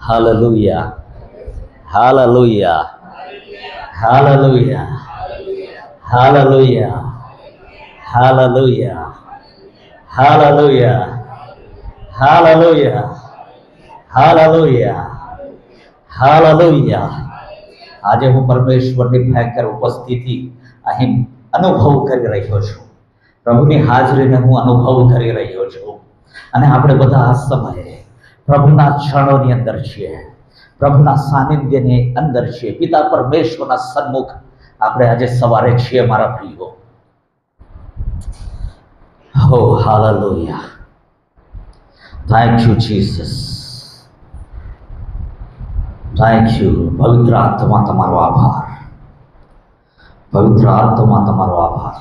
Hallelujah. Hallelujah. Hallelujah. Hallelujah. Hallelujah. Hallelujah. Hallelujah. Hallelujah. Hallelujah. આજે હું પરમેશ્વરની ભયંકર ઉપસ્થિતિ અહીં અનુભવ કરી રહ્યો છું. પ્રભુની હાજરીને હું અનુભવ કરી રહ્યો છું. અને આપણે બધા આ સમયે પ્રભુના ક્ષણોની અંદર છીએ, પ્રભુના સાનિધ્યની અંદર છીએ, પિતા પરમેશ્વરના સન્મુખ આપણે આજે સવારે છીએ મારા પ્રિયો. હો hallelujah. Thank you Jesus. Thank you. પવિત્ર આત્મા તમારો આભાર. પવિત્ર આત્મા તમારો આભાર.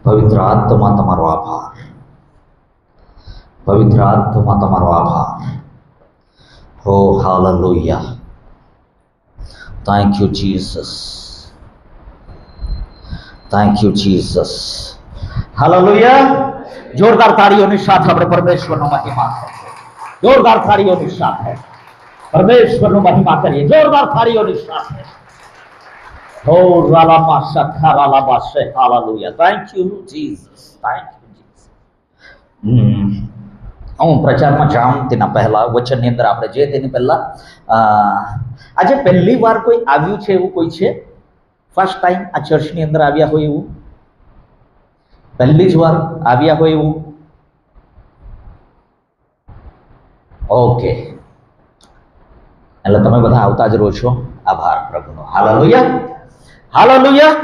પવિત્ર આત્મા તમારો આભાર. પવિત્ર આત્મા તમારો આભાર. હો hallelujah. Thank you Jesus. Thank you Jesus. Hallelujah. જોરદાર તાળીઓની સાથે આપણે પરમેશ્વરનો મહિમા કરીએ. જોરદાર તાળીઓની સાથે પરમેશ્વરનો મહિમા કરીએ. જોરદાર તાળીઓની સાથે. હો રાલામા સખા રાલામા શે. Hallelujah. Thank you Jesus. Thank you Jesus. હું પ્રચારમાં જાઉં તેના પહેલા વચનની અંદર આપણે જે તેની પહેલા આજે પહેલી વાર કોઈ આવ્યું છે એવું કોઈ છે? ફર્સ્ટ ટાઈમ આ ચર્ચની અંદર આવ્યા હોય એવું? પહેલી જ વાર આવ્યા હોય એવું? ઓકે, એટલે તમે બધા આવતા જ રહો છો. આભાર પ્રભુનો. Hallelujah. Hallelujah.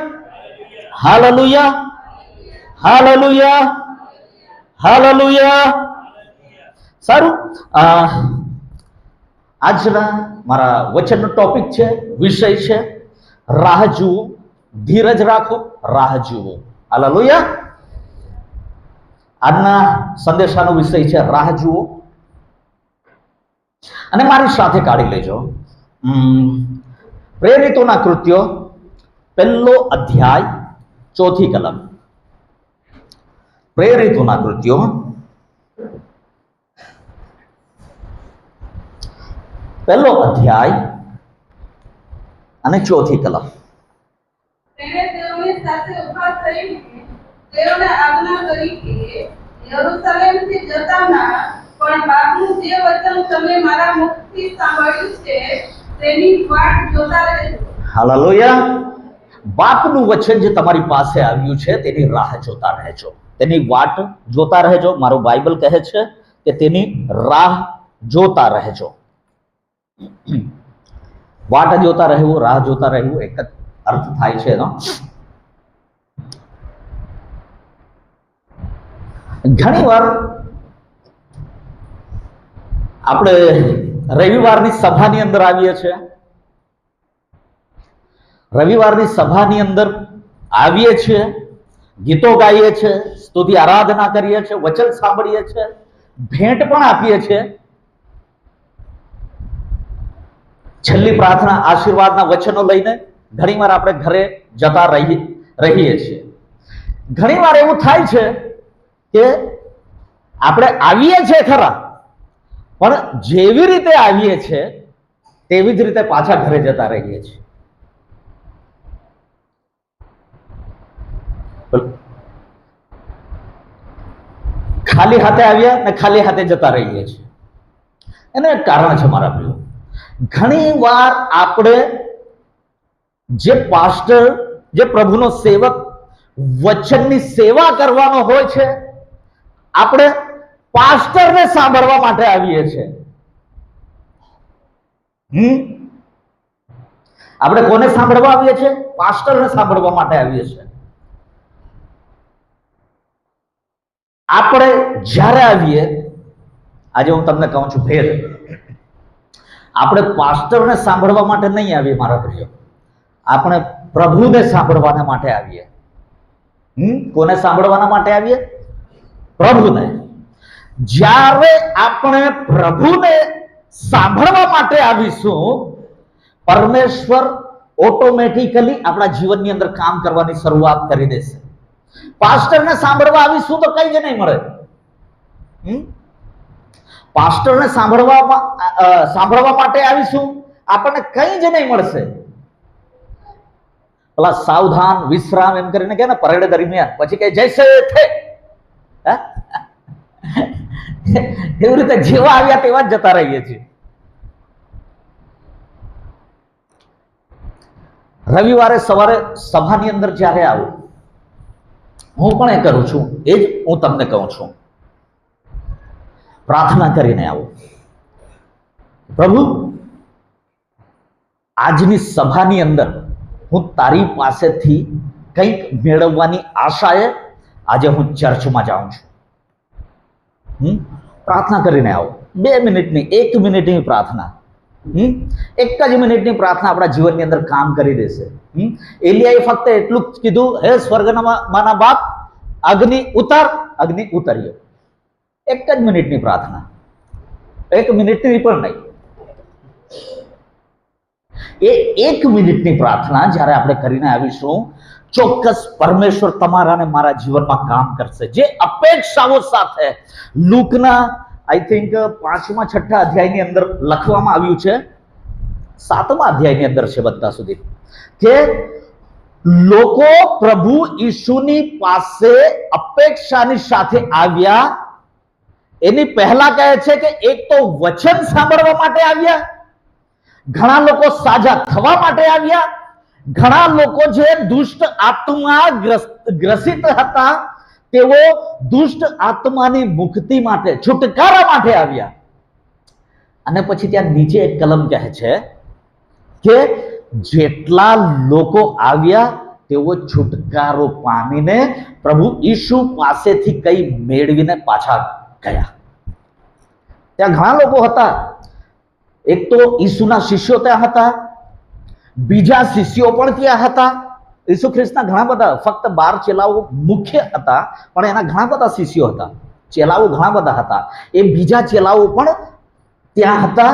Hallelujah. Hallelujah. Hallelujah. સારું, આજના મારા વચનનો ટોપિક છે, વિષય છે રાહ જુઓ, ધીરજ રાખો, રાહ જુઓ. હાલેલુયા. આજના સંદેશાનો વિષય છે રાહ જુઓ. અને મારી સાથે કાઢી લેજો પ્રેરિતોના કૃત્યો 1 અધ્યાય 4 કલમ. પ્રેરિતોના કૃત્યો 1 અધ્યાય અને 4 કલમ. તેણે તેઓની સાથે ઊભા થઈને તેઓને આજ્ઞા કરી કે યરૂશલેમથી જતાના પણ બાપનું જે વચન તમે મારા મુખથી સાંભળ્યું છે તેની વાટ જોતા રહેજો. હાલેલુયા. બાપનું વચન જે તમારી પાસે આવ્યું છે તેની રાહ જોતા રહેજો, તેની વાટ જોતા રહેજો. મારું બાઇબલ કહે છે કે તેની રાહ જોતા રહેજો. વાટ જોતા રહેવું, રાહ જોતા રહેવું એક જ અર્થ થાય છે એનો. ઘણી વાર આપણે રવિવારની સભાની અંદર આવીએ છીએ, રવિવારની સભાની અંદર આવીએ છીએ, ગીતો ગાઈએ છીએ, સ્તુતિ આરાધના કરીએ છીએ, વચન સાંભળીએ છીએ, ભેટ પણ આપીએ છીએ. છેલ્લી પ્રાર્થના આશીર્વાદના વચનો લઈને ઘણીવાર આપણે ઘરે જતા રહીએ છીએ. ઘણીવાર એવું થાય છે કે આપણે આવીએ છીએ ખરા, પણ જેવી રીતે આવીએ છીએ તેવી જ રીતે પાછા ઘરે જતા રહીએ છીએ. ખાલી હાથે આવ્યા ને ખાલી હાથે જતા રહીએ છીએ. એનું એક કારણ છે મારા પ્રિયો. ઘણી વાર આપણે જે પાસ્ટર, જે પ્રભુનો સેવક વચનની સેવા કરવાનો હોય છે, આપણે પાસ્ટરને સાંભળવા માટે આવીએ છીએ. આપણે કોને સાંભળવા આવીએ છીએ? પાસ્ટરને સાંભળવા માટે આવીએ છીએ. આપણે જ્યારે આવીએ, આજે હું તમને કહું છું ભેદ, આપણે પાસ્ટરને સાંભળવા માટે નહીં આવીએ મારા પ્રિય, આપણે પ્રભુને સાંભળવાના માટે આવીએ. કોને સાંભળવાના માટે આવીએ? પ્રભુને. જ્યારે આપણે પ્રભુને સાંભળવા માટે આવીશું, પરમેશ્વર ઓટોમેટિકલી આપણા જીવનની અંદર કામ કરવાની શરૂઆત કરી દેશે. પાસ્ટરને સાંભળવા આવીશું તો કઈ જ નહીં મળે. પાસ્ટરને સાંભળવા માટે આવીશું, આપણને કંઈ જ નહીં મળશે. પેલા સાવધાન વિશ્રામ એમ કરીને કે ને પરેડ દરમિયાન પછી કે જૈસે થે, એવી રીતે જેવા આવ્યા તેવા જ જતા રહીએ છીએ. રવિવારે સવારે સભાની અંદર જ્યારે આવું, હું પણ એ કરું છું, એ જ હું તમને કહું છું, પ્રાર્થના કરીને આવું, પ્રભુ આજની સભાની અંદર હું તારી પાસેથી કંઈક મેળવવાની આશાએ આજે હું ચર્ચમાં જાઉં છું. પ્રાર્થના કરીને આવો. 2 મિનિટની 1 મિનિટની પ્રાર્થના, 1 જ મિનિટની પ્રાર્થના આપણા જીવનની અંદર કામ કરી દેશે. એલિયાએ ફક્ત એટલું જ કીધું, હે સ્વર્ગના બાપ, અગ્નિ ઉતાર, અગ્નિ ઉતર્યો. 1 જ મિનિટની પ્રાર્થના, 1 મિનિટની પણ નહીં. એ 1 મિનિટની પ્રાર્થના જ્યારે આપણે કરીને આવીશું, ચોક્કસ પરમેશ્વર તમારા ને મારા જીવનમાં કામ કરશે. જે અપેક્ષાઓ સાથે લૂકના આઈ થિંક 5મા 6 અધ્યાયની અંદર લખવામાં આવ્યું છે, 7મા અધ્યાયની અંદર છે બધા સુધી, કે લોકો પ્રભુ ઈસુની પાસે અપેક્ષાની સાથે આવ્યા. એની પહેલા કહે છે કે એક તો વચન સાંભળવા માટે આવ્યા, ઘણા લોકો સાજા થવા માટે આવ્યા, ઘણા લોકો જે દુષ્ટ આત્મા ગ્રસિત હતા તેઓ દુષ્ટ આત્માની મુક્તિ માટે, છુટકારા માટે આવ્યા. અને પછી ત્યાં નીચે એક કલમ કહે છે કે જેટલા લોકો આવ્યા તેઓ છુટકારો પામીને પ્રભુ ઈસુ પાસેથી કંઈ મેળવીને પાછા ગયા. ત્યાં ઘણા લોકો હતા. એક તો ઈસુના શિષ્યો ત્યાં હતા, બીજા શિષ્યો પણ ત્યાં હતા. ઈસુ ખ્રિસ્તના ઘણા બધા, ફક્ત 12 ચેલાઓ મુખ્ય હતા, પણ એના ઘણા બધા શિષ્યો હતા, ચેલાઓ ઘણા બધા હતા. એ બીજા ચેલાઓ પણ ત્યાં હતા.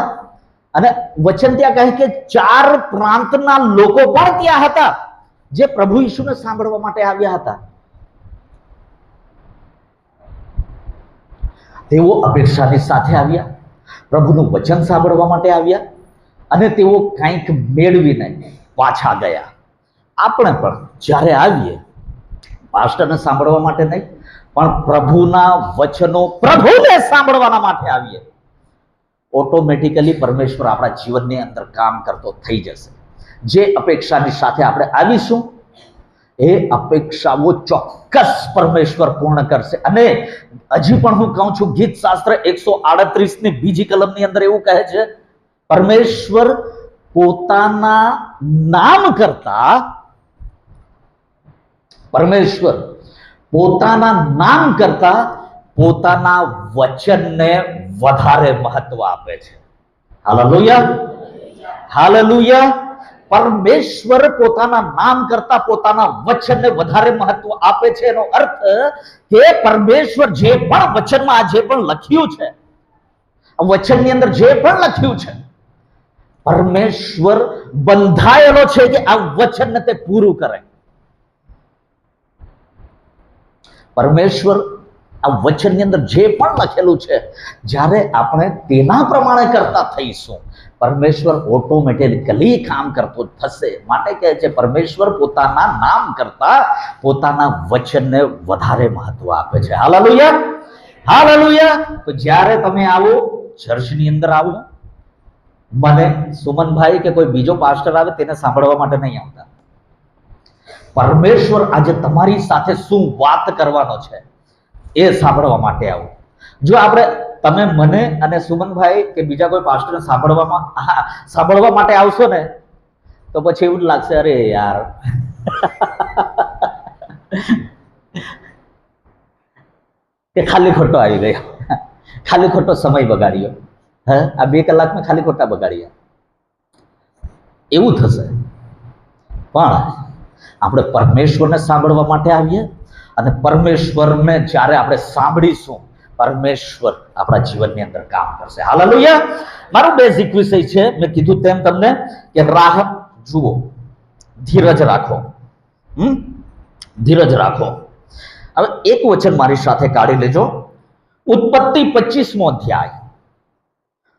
અને વચન ત્યાં કહે કે 4 પ્રાંતના લોકો પણ ત્યાં હતા જે પ્રભુ ઈસુને સાંભળવા માટે આવ્યા હતા. તેઓ અપેક્ષાની સાથે આવ્યા, પ્રભુનું વચન સાંભળવા માટે આવ્યા, અને તેઓ કંઈક મેળવીને પાછા ગયા. આપણે પણ જ્યારે આવીએ, પાસ્ટરને સાંભળવા માટે નહીં, પણ પ્રભુના વચનો પ્રભુને સાંભળવાના માટે આવીએ, ઓટોમેટિકલી પરમેશ્વર આપણા જીવનની અંદર કામ કરતો થઈ જશે. જે અપેક્ષાની સાથે આપણે આવીશું એ અપેક્ષાઓ ચોક્કસ પરમેશ્વર પૂર્ણ કરશે. અને હજી પણ હું કહું છું, ગીત શાસ્ત્ર 138ની બીજી કલમની અંદર એવું કહે છે, પરમેશ્વર પોતાના નામ કરતા, પરમેશ્વર પોતાના નામ કરતા પોતાના વચનને વધારે મહત્વ આપે છે. Hallelujah, hallelujah. પરમેશ્વર પોતાના નામ કરતા પોતાના વચનને વધારે મહત્વ આપે છે. એનો અર્થ કે પરમેશ્વર જે પણ વચનમાં જે પણ લખ્યું છે, વચનની અંદર જે પણ લખ્યું છે, પરમેશ્વર બંધાયેલો છે કે આ વચનને તે પૂરું કરે. પરમેશ્વર આ વચનની અંદર જે પણ લખેલું છે, જ્યારે આપણે તેના પ્રમાણે કરતા થઈશું, પરમેશ્વર ઓટોમેટિકલી કામ કરતો થશે. માટે કહે છે પરમેશ્વર પોતાના નામ કરતા પોતાના વચનને વધારે મહત્વ આપે છે. Hallelujah, hallelujah. તો જ્યારે તમે આવો, ચર્ચની અંદર આવો, મને સુમનભાઈ કે કોઈ બીજો પાસ્ટર આવે તેને સાંભળવા માટે નહીં આવતા. પરમેશ્વર આજે તમારી સાથે શું વાત કરવાનો છે એ સાંભળવા માટે આવો. જો તમે મને અને સુમનભાઈ કે બીજા કોઈ પાસ્ટરને સાંભળવા માટે આવશો ને, તો પછી એવું જ લાગશે, અરે યાર કે ખાલી ખોટો આવી ગયો, ખાલી ખોટો સમય બગાડ્યો, આ 2 કલાકમાં ખાલી ખોટા બગાડ્યા, એવું થશે. પણ આપણે પરમેશ્વરને સાંભળવા માટે આવીએ, અને પરમેશ્વરને જ્યારે આપણે સાંભળીશું, પરમેશ્વર આપણા જીવનની અંદર કામ કરશે. હાલેલુયા. મારો બેઝિક વિષય છે, મેં કીધું તેમ તમને, કે રાહ જુઓ, ધીરજ રાખો. ધીરજ રાખો. હવે એક વચન મારી સાથે કાઢી લેજો. ઉત્પત્તિ 25મો અધ્યાય,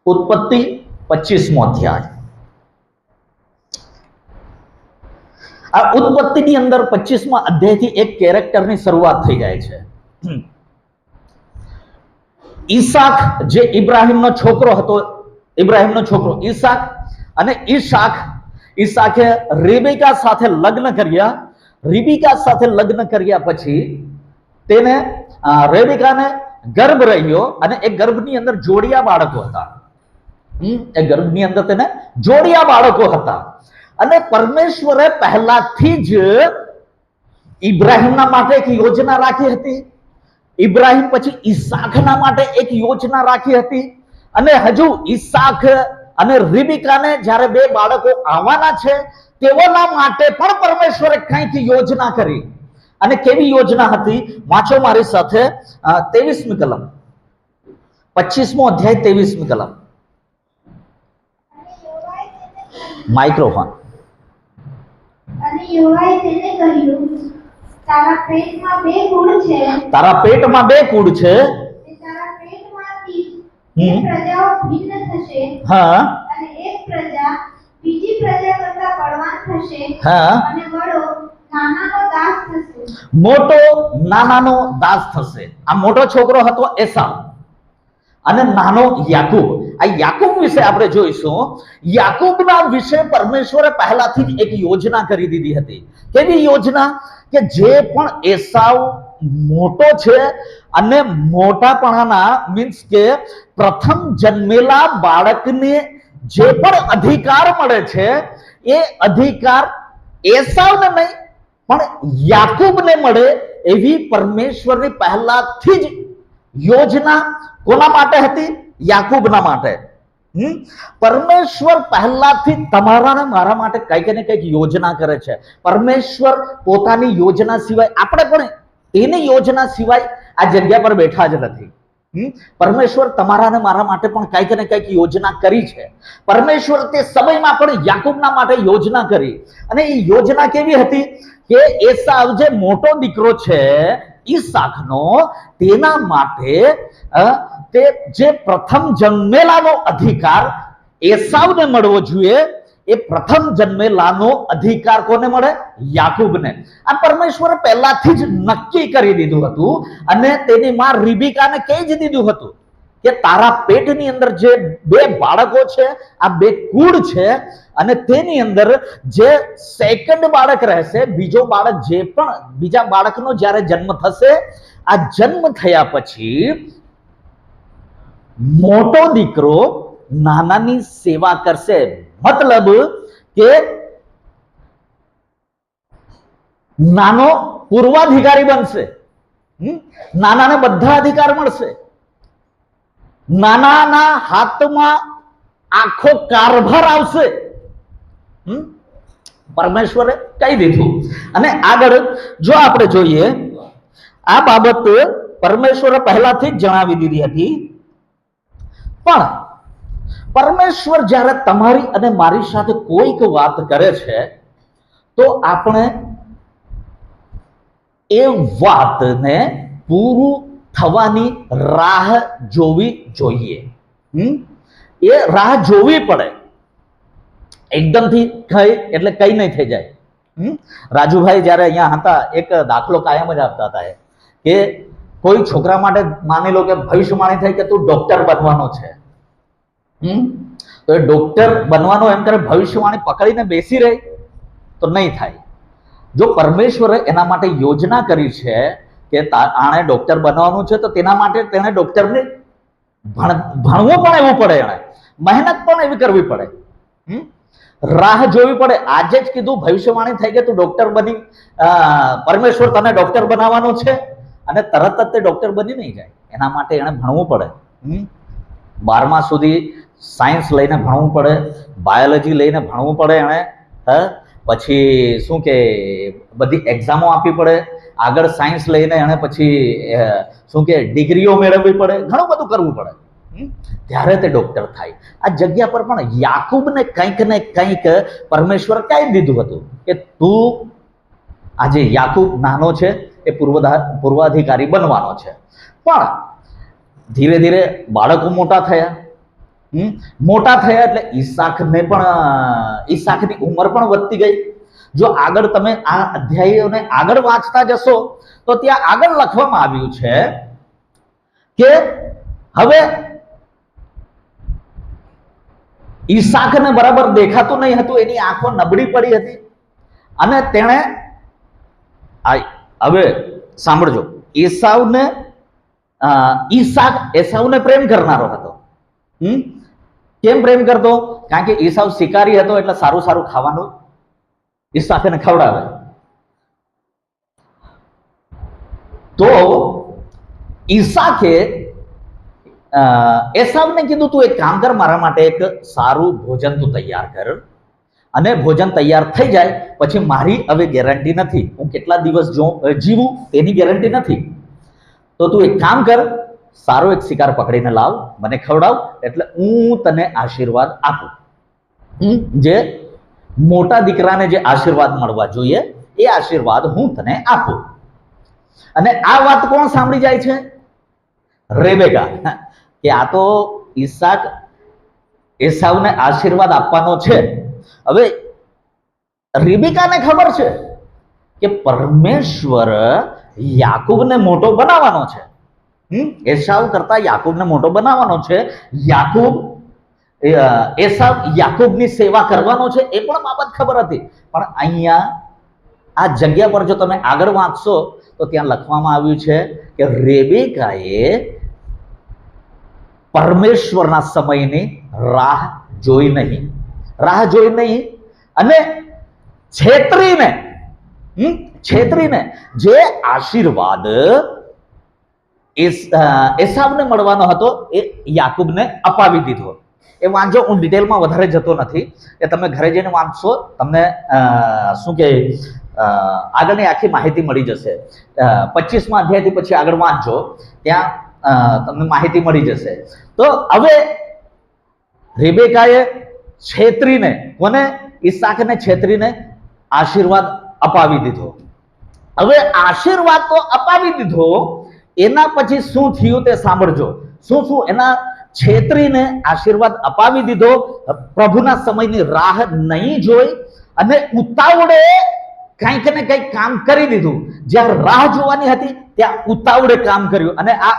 ઉત્પત્તિ 25મો અધ્યાય. આ ઉત્પત્તિની અંદર 25મા અધ્યાયથી એક કેરેક્ટરની શરૂઆત થઈ જાય છે. ઈસાક જે ઇબ્રાહિમનો છોકરો હતો, ઇબ્રાહિમનો છોકરો ઈસાક, અને ઈસાકે રેબેકા સાથે લગ્ન કર્યા. રેબેકા સાથે લગ્ન કર્યા પછી તેને રેબેકાને ગર્ભ રહ્યો અને એ ગર્ભની અંદર જોડિયા બાળકો હતા. એ ગર્ભની અંદર તેને જોડિયા બાળકો હતા. અને પરમેશ્વરે પહેલાથી જ ઇબ્રાહિમના માટે એક યોજના રાખી હતી. ઇબ્રાહિમ પછી ઈસાકના માટે એક યોજના રાખી હતી. અને હજુ ઈસાક અને રિબિકાને જ્યારે બે બાળકો આવવાના છે તેઓના માટે પણ પરમેશ્વરે કંઈક યોજના કરી. અને કેવી યોજના હતી? વાંચો મારી સાથે 23મી કલમ, 25મો અધ્યાય 23મી કલમ. માઇક્રોફોન. અને યહોવાએ તેને કહ્યું, તારા પેટમાં બે કુળ છે, તારા પેટમાં બે કુળ છે, અને તારા પેટમાંથી બે પ્રજાઓ ભિન્ન થશે, હા, અને એક પ્રજા બીજી પ્રજા કરતા બળવાન થશે, હા, અને બળો નાનાનો દાસ થશે. મોટો નાનાનો દાસ થશે. આ મોટો છોકરો હતો એસાવ અને નાનો યાકૂબ. આ યાકૂબ વિશે આપણે જોઈશું. યાકૂબના વિશે પરમેશ્વરે પહેલાથી જ એક યોજના કરી દીધી હતી. કેવી યોજના? કે જે પણ એસાવ મોટો છે અને મોટાપણાના મીન્સ કે પ્રથમ જન્મેલા બાળકને જે પણ અધિકાર મળે છે એ અધિકાર એસાવને નહીં પણ યાકૂબને મળે એવી પરમેશ્વરની પહેલાથી જ યોજના કોના માટે હતી? યાકૂબના માટે. પરમેશ્વર પહેલાથી તમારા ને મારા માટે કંઈક ને કંઈક યોજના કરે છે. પરમેશ્વર પોતાની યોજના સિવાય, આપણે પણ એની યોજના સિવાય આ જગ્યા પર બેઠા જ નથી. પરમેશ્વર તમારા ને મારા માટે પણ કંઈક ને કંઈક યોજના કરી છે. પરમેશ્વર તે સમયમાં પણ યાકૂબના માટે યોજના કરી. અને એ યોજના કેવી હતી? કે એસાવ જે મોટો દીકરો છે ઈસાકનો, તેના માટે તે જે પ્રથમ જન્મેલાનો અધિકાર એસાવને મળવો જોઈએ, એ પ્રથમ જન્મેલાનો અધિકાર કોને મળે? યાકૂબને. આ પરમેશ્વરે પહેલાથી જ નક્કી કરી દીધું હતું. અને તેની માં રિબિકાને કહી જ દીધું હતું કે તારા પેટની અંદર જે બે બાળકો છે, આ બે કુળ છે, અને તેની અંદર જે સેકન્ડ બાળક રહેશે, બીજો બાળક જે પણ બીજા બાળકનો જ્યારે જન્મ થશે, આ જન્મ થયા પછી મોટો દીકરો નાનાની સેવા કરશે. મતલબ કે નાનો પૂર્વાધિકારી બનશે. નાનાને બધા અધિકાર મળશે. નાનાના હાથમાં આખો કારભાર આવશે. પરમેશ્વરે કહી દીધું. અને આગળ જો આપણે જોઈએ, આ બાબત પરમેશ્વરે પહેલાથી જ જણાવી દીધી હતી. પણ પરમેશ્વર જ્યારે તમારી અને મારી સાથે કોઈક વાત કરે છે તો આપણે એ વાતને પૂરું થવાની રાહ જોવી જોઈએ. એ રાહ જોવી પડે. એકદમથી કઈ એટલે કઈ નહીં થઈ જાય. રાજુભાઈ જ્યારે અહીંયા હતા, એક દાખલો કાયમ જ આપતા હતા કે કોઈ છોકરા માટે માની લો કે ભવિષ્યવાણી થાય કે તું ડોક્ટર બનવાનો છે. તો એ ડોક્ટર બનવાનો એમ કરે ભવિષ્યવાણી પકડીને બેસી રહે તો નહીં થાય. જો પરમેશ્વરે એના માટે યોજના કરી છે કે આણે ડોક્ટર બનવાનું છે, તો તેના માટે તેને ડોક્ટરને ભણવું પણ એવું પડે, એને મહેનત પણ એવી કરવી પડે, રાહ જોવી પડે. આજે જ કીધું ભવિષ્યવાણી થઈ કે તું ડોક્ટર બની, પરમેશ્વર તને ડોક્ટર બનાવવાનો છે, અને તરત જ તે ડોક્ટર બની નહીં જાય. એના માટે એને ભણવું પડે. 12મા સુધી સાયન્સ લઈને ભણવું પડે, બાયોલોજી લઈને ભણવું પડે એને. પછી શું કે બધી એક્ઝામો આપવી પડે, આગળ સાયન્સ લઈને એને પછી શું કે ડિગ્રીઓ મેળવવી પડે, ઘણું બધું કરવું પડે, ત્યારે તે ડોક્ટર થાય. આ જગ્યા પર પણ યાકૂબને કંઈક ને કંઈક પરમેશ્વર કહી દીધું હતું કે તું આજે યાકૂબ નાનો છે એ પૂર્વાધિકારી બનવાનો છે. પણ ધીરે ધીરે બાળકો મોટા થયા, મોટા થયા એટલે ઈસાકની ઉંમર પણ વધતી ગઈ. જો આગળ તમે આ અધ્યાયોને આગળ વાંચતા જશો તો ત્યાં આગળ લખવામાં આવ્યું છે કે હવે ઈસાકને બરાબર દેખાતું નહીં હતું, એની આંખો નબળી પડી હતી અને તેણે હવે સાંભળજો, એસાવને પ્રેમ કરનારો હતો. કેમ પ્રેમ કરતો? કારણ કે ઈસાવ શિકારી હતો એટલે સારું સારું ખાવાનું ઈસાકને ખવડાવે. તો ઈસાકે એસાવને કીધું તું એક કામ કર, મારા માટે એક સારું ભોજન તું તૈયાર કર, અને ભોજન તૈયાર થઈ જાય પછી મારી હવે ગેરંટી નથી, હું કેટલા દિવસ જીવું તેની ગેરંટી નથી, તો તું એક કામ કર, સારો એક શિકાર પકડીને લાવ, મને ખવડાવ, એટલે હું તને આશીર્વાદ આપું. જે મોટા દીકરાને જે આશીર્વાદ મળવા જોઈએ એ આશીર્વાદ હું તને આપું. અને આ વાત કોણ સાંભળી જાય છે? રેબેકા. કે આ તો ઈસાક એસાવને આશીર્વાદ આપવાનો છે. હવે રેબેકાને ખબર છે કે પરમેશ્વર યાકૂબને મોટો બનાવવાનો છે. એસાવ કરતા યાકૂબને મોટો બનાવવાનો છે. એસાવ યાકૂબની સેવા કરવાનો છે, એ પણ બાબત ખબર હતી. પણ અહીંયા આ જગ્યા પર જો તમે આગળ વાંચશો તો ત્યાં લખવામાં આવ્યું છે કે રેબેકાએ પરમેશ્વરના સમયની રાહ જોઈ નહીં, અને છેતરીને જે આશીર્વાદ એસાવને મળવાનો હતો એ યાકૂબને અપાવી દીધો. એ વાંચો, હું ડિટેલમાં વધારે જતો નથી, એ તમે ઘરે જઈને વાંચશો, તમને શું કે આગળની આખી માહિતી મળી જશે. 25મા અધ્યાયથી પછી આગળ વાંચજો, ત્યાં તમને માહિતી મળી જશે. તો હવે રેબેકાએ છેતરીને, કોને? ઈસાકને છેતરીને આશીર્વાદ અપાવી દીધો. હવે આશીર્વાદ તો અપાવી દીધો, એના પછી શું થયું તે સાંભળજો. શું એના છેતરીને આશીર્વાદ અપાવી દીધો, પ્રભુના સમયની રાહ નહીં જોઈ અને ઉતાવળે કંઈક ને કંઈક કામ કરી દીધું. જ્યાં રાહ જોવાની હતી ત્યાં ઉતાવળે કામ કર્યું, અને આ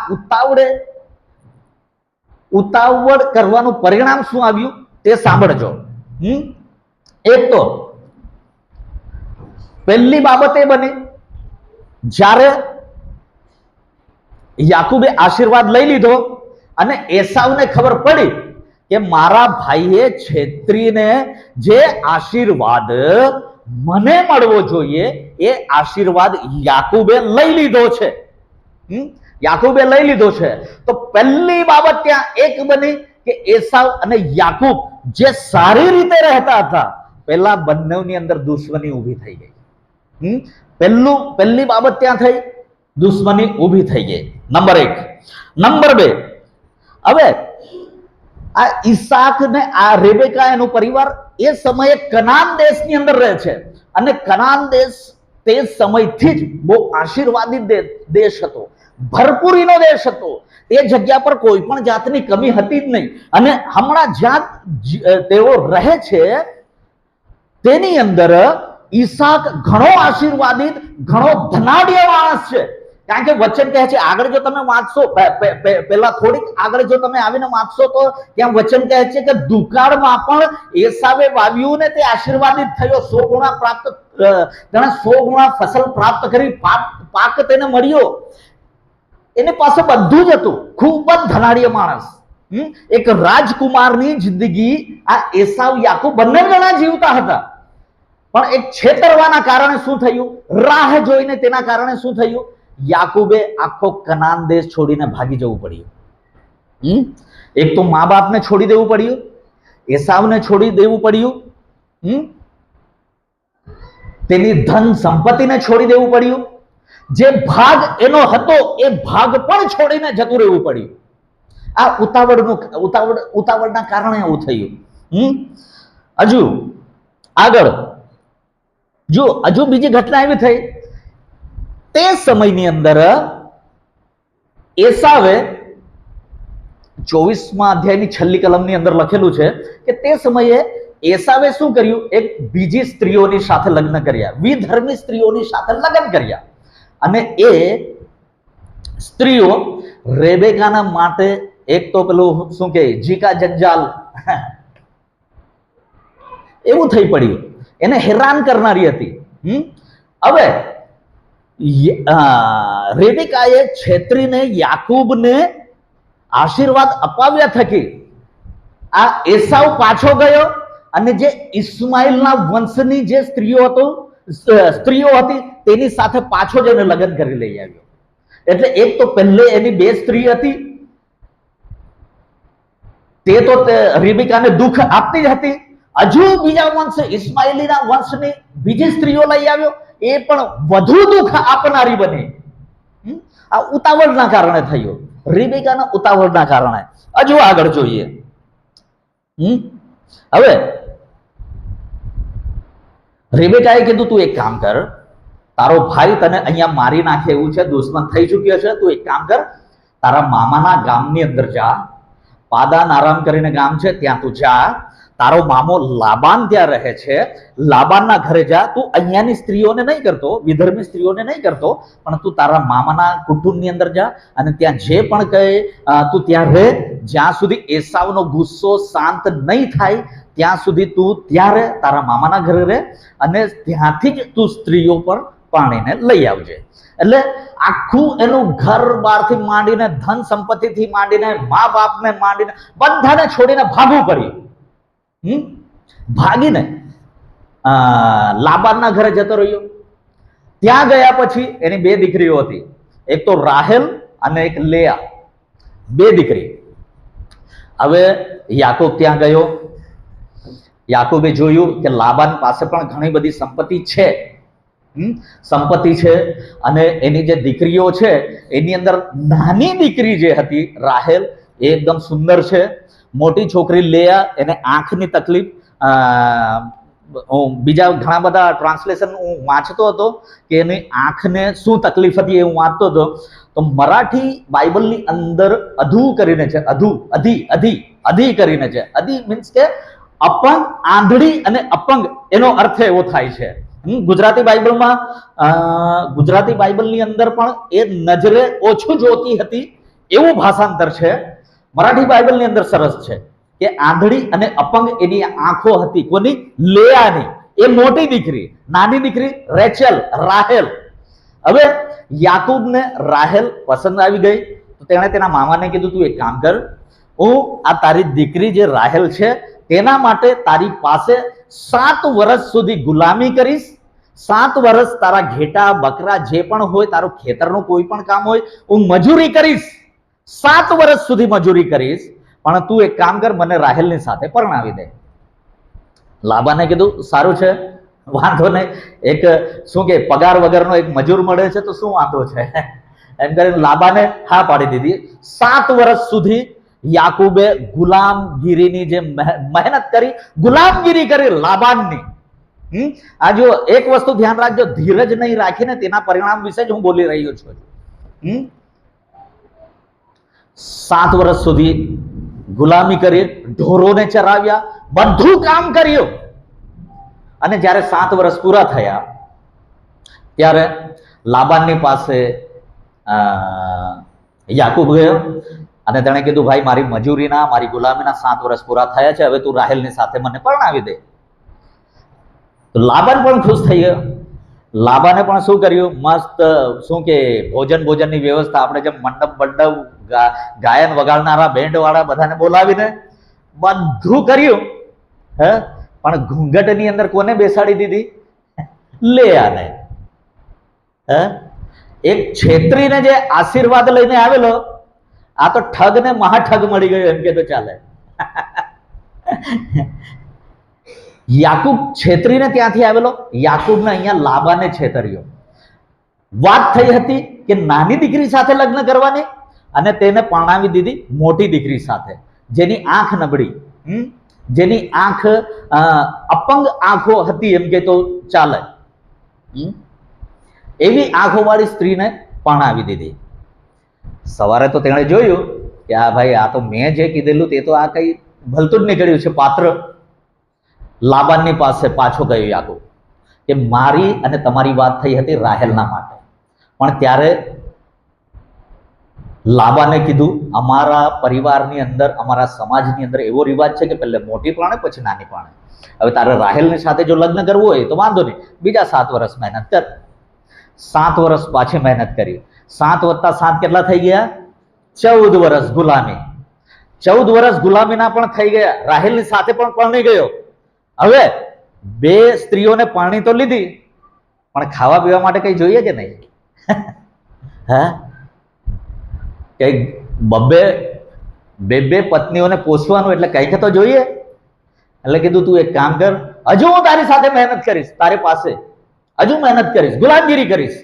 ઉતાવળ કરવાનું પરિણામ શું આવ્યું તે સાંભળજો. એક તો પહેલી બાબત એ બની, જ્યારે યાકૂબે આશીર્વાદ લઈ લીધો અને એસાવને ખબર પડી કે મારા ભાઈએ છેતરીને જે આશીર્વાદ મને મળવો જોઈએ એ આશીર્વાદ યાકૂબે લઈ લીધો છે. તો પહેલી બાબત ત્યાં એક બની કે એસાવ અને યાકૂબ જે સારી રીતે રહેતા હતા, પહેલા બંનેની અંદર દુશ્મની ઊભી થઈ ગઈ. પહેલી બાબત ત્યાં થઈ, દુશ્મની ઊભી થઈ ગઈ. નંબર 1. નંબર 2, હવે આ ઈસાક ને આ રેબેકા એનો પરિવાર એ સમયે કનાન દેશની અંદર રહે છે, અને કનાન દેશ તે સમયથી જ બહુ આશીર્વાદિત દેશ હતો, ભરપૂરીનો દેશ હતો. તે જગ્યા પર કોઈ પણ જાતની કમી હતી જ નહીં. અને હમણાં જ્યાં તેઓ રહે છે તેની અંદર ઈસાક ઘણો આશીર્વાદિત, ઘણો ધનાઢ્ય માણસ છે. કારણ કે વચન કહે છે, આગળ જો તમે વાંચશો, પહેલા થોડીક આગળ જો તમે આવીને વાંચશો તો ત્યાં વચન કહે છે કે દુકાળમાં પણ એસાવે વાવ્યું ને તે આશીર્વાદિત થયો, 100 ગુણા પ્રાપ્ત, તેણે 100 ગુણા ફસલ પ્રાપ્ત કરી, પાક તેને મળ્યો. એની પાસે બધું જ હતું, ખૂબ જ ધનાઢ્ય માણસ. એક રાજકુમારની જિંદગી આ એસાવ યાકૂબ બંને જણા જીવતા હતા. પણ એક છેતરવાના કારણે શું થયું? રાહ જોઈને તેના કારણે શું થયું? યાકૂબે આખો કનાન દેશ છોડીને ભાગી જવું પડ્યું. એક તો મા બાપને છોડી દેવું પડ્યું, એસાવને છોડી દેવું પડ્યું, તેની ધન સંપત્તિને છોડી દેવું પડ્યું, જે ભાગ એનો હતો એ ભાગ પણ છોડીને જતું રહેવું પડ્યું. આ ઉતાવળના કારણે એવું થયું. હજુ આગળ હજુ બીજી ઘટના એવી થઈ, તે સમયની અંદર એસાવે 24મા અધ્યાયની છેલ્લી કલમની અંદર લખેલું છે કે તે સમયે એસાવે શું કર્યું? એક બીજી સ્ત્રીઓની સાથે લગ્ન કર્યા, વિધર્મી સ્ત્રીઓની સાથે લગ્ન કર્યા, અને એ સ્ત્રીઓ રેબેકાના માટે એક તો પેલું શું કે જીકા જંજાલ એવું થઈ પડ્યું, એને હેરાન કરનારી હતી. હવે રેબેકાએ છેતરીને યાકૂબને આશીર્વાદ અપાવ્યા થકી આ એસાવ પાછો ગયો અને જે ઇસ્માઇલના વંશની જે સ્ત્રીઓ હતી તેની સાથે પાછો જ એને લગ્ન કરી લઈ આવ્યો. એટલે એક તો પહેલે એની 2 સ્ત્રી હતી, તે તો રેબેકાને દુઃખ આપતી જ હતી, હજુ બીજા વંશ ઇસ્માઇલીના વંશની બીજી સ્ત્રીઓ લઈ આવ્યો, એ પણ વધુ દુઃખ આપનારી બની. આ ઉતાવળના કારણે થયું, રેબેકાના ઉતાવળના કારણે. હજુ આગળ જોઈએ. હવે રેબેકાએ કીધું તું એક કામ કર, તારો ભાઈ તને અહીંયા મારી નાખે એવું છે, દુશ્મન થઈ ચૂક્યો છે, તું એક કામ કર, તારા મામાના ગામની અંદર જા, પાદાન આરામ કરીને ગામ છે ત્યાં તું જા, તારો મામો લાબાન ત્યાં રહે છે, લાબાનના ઘરે જા. તું અહીંયાની સ્ત્રીઓને નહીં કરતો, વિધર્મી સ્ત્રીઓને નહીં કરતો, પણ તું તારા મામાના કુટુંબની અંદર જા અને ત્યાં જે પણ કહે તું ત્યાં રહે, જ્યાં સુધી એસાવનો ગુસ્સો શાંત નહીં થાય ત્યાં સુધી તું ત્યાં રહે, તારા મામાના ઘરે રહે, અને ત્યાંથી જ તું સ્ત્રીઓ પર પાણીને લઈ આવજે. એટલે આખું એનું ઘર બારથી માંડીને ધન સંપત્તિથી માંડીને મા બાપને માંડીને બધાને છોડીને ભાગવું પડ્યું. ભાગીને લાબાનના ઘરે જતો રહ્યો. ત્યાં ગયા પછી એની 2 દીકરીઓ હતી, એક તો રાહેલ અને એક લેયા, 2 દીકરી. હવે યાકૂબ ત્યાં ગયો. યાકૂબે જોયું કે લાબાન પાસે પણ ઘણી બધી સંપત્તિ છે, અને એની જે દીકરીઓ છે એની અંદર નાની દીકરી જે હતી રાહેલ એ એકદમ સુંદર છે, મોટી છોકરી લેયા એને આંખની તકલીફ, બીજા ઘણા બધા ટ્રાન્સલેશન હું વાંચતો હતો કે એની આંખને શું તકલીફ હતી એ હું વાંચતો હતો. તો મરાઠી બાઇબલની અંદર અધુ કરીને છે, અધી કરીને છે. અધી મીન્સ કે અપંગ, આંધળી અને અપંગ, એનો અર્થ એવો થાય છે. ગુજરાતી બાઇબલની અંદર પણ એ નજરે ઓછું જોતી હતી એવું ભાષાંતર છે. મરાઠી બાઇબલની અંદર સરસ છે કે આંધળી અને અપંગ એની આંખો હતી. કોની? લેયાની. એ મોટી દીકરી, નાની દીકરી રેચેલ, રાહેલ. હવે યાકૂબને રાહેલ પસંદ આવી ગઈ, તો તેણે તેના મામાને કીધું તું એક કામ કર, હું આ તારી દીકરી જે રાહેલ છે તેના માટે તારી પાસે 7 વર્ષ સુધી ગુલામી કરીશ, 7 વર્ષ તારા ઘેટા બકરા જે પણ હોય, તારું ખેતરનું કોઈ પણ કામ હોય, હું મજૂરી કરીશ, 7 વર્ષ સુધી મજૂરી કરીશ, પણ તું એક કામ કર, મને રાહેલની સાથે પરણાવી દે. લાબાને કીધું સારું છે, વાંધો નહીં, એક શું કે પગાર વગરનો એક મજૂર મળે છે તો શું વાંધો છે, એમ કરીને લાબાને હા પાડી દીધી. 7 વર્ષ સુધી યાકૂબે ગુલામગીરીની જે મહેનત કરી, ગુલામગીરી કરી લાબાનની. આ જો એક વસ્તુ ધ્યાન રાખજો, ધીરજ નહીં રાખીને તેના પરિણામ વિશે જ હું બોલી રહ્યો છું. 7 વર્ષ સુધી ગુલામી કરી, ઢોરોને ચરાવ્યા, બધું કામ કર્યું, અને જ્યારે 7 વર્ષ પૂરા થયા ત્યારે લાબાનની પાસે યાકૂબ ગયો અને તેણે કીધું ભાઈ મારી મજૂરીના, મારી ગુલામીના 7 વર્ષ પૂરા થયા છે, હવે તું રાહેલની સાથે મને પરણાવી દે. તો લાબાન પણ ખુશ થઈ ગયો. લાબાને પણ શું કર્યું, મસ્ત શું કે ભોજનની વ્યવસ્થા, આપણે જેમ મંડપ ગાયન વગાડનારા બેન્ડ વાળા બધાને બોલાવીને બધું કર્યું. પણ ઘૂંઘટની અંદર કોને બેસાડી દીધી? લેયાને. એક છેતરીને જે આશીર્વાદ લઈને આવેલો, આ તો ઠગ ને મહાઠગ મળી ગયો એમ કે તો ચાલે. યાકૂબ છેતરીને ત્યાંથી આવેલો, યાકૂબને અહીંયા લાબાને છેતર્યો. વાત થઈ હતી કે નાની દીકરી સાથે લગ્ન કરવાની, અને તેને પરણાવી દીધી મોટી દીકરી સાથે, જેની આંખ નબળી, જેની આંખ અપંગ આંખો હતી એમ કે તો ચાલે, એવી આંખો વાળી સ્ત્રીને પરણાવી દીધી. સવારે તો તેણે જોયું કે આ ભાઈ આ તો મેં જે કીધેલું તે તો આ કઈ ભલતું જ નીકળ્યું છે. પાત્ર લાબાનની પાસે પાછો ગયો યાકૂબ કે મારી અને તમારી વાત થઈ હતી રાહેલના માટે, પણ ત્યારે લાબાને કીધું અમારા પરિવારની અંદર, અમારા સમાજની અંદર એવો રિવાજ છે કે પહેલે મોટી પાણે પછી નાની પાણે. હવે તારે રાહેલની સાથે જો લગ્ન કરવું હોય તો વાંધો નહીં, બીજા 7 વર્ષ મહેનત કર. 7 વર્ષ પાછી મહેનત કરી. 7 + 7 કેટલા થઈ ગયા? 14 વર્ષ ગુલામી. 14 વર્ષ ગુલામીના પણ થઈ ગયા. રાહેલની સાથે પણ પરણી ગયો. હવે 2 સ્ત્રીઓને પરણી તો લીધી, પણ ખાવા પીવા માટે કઈ જોઈએ કે નહીં? હા, કઈ બે પત્નીઓને પોષવાનું એટલે કઈક તો જોઈએ. એટલે કીધું તું એક કામ કર, હજુ હું તારી સાથે મહેનત કરીશ, તારી પાસે હજુ મહેનત કરીશ, ગુલામગીરી કરીશ,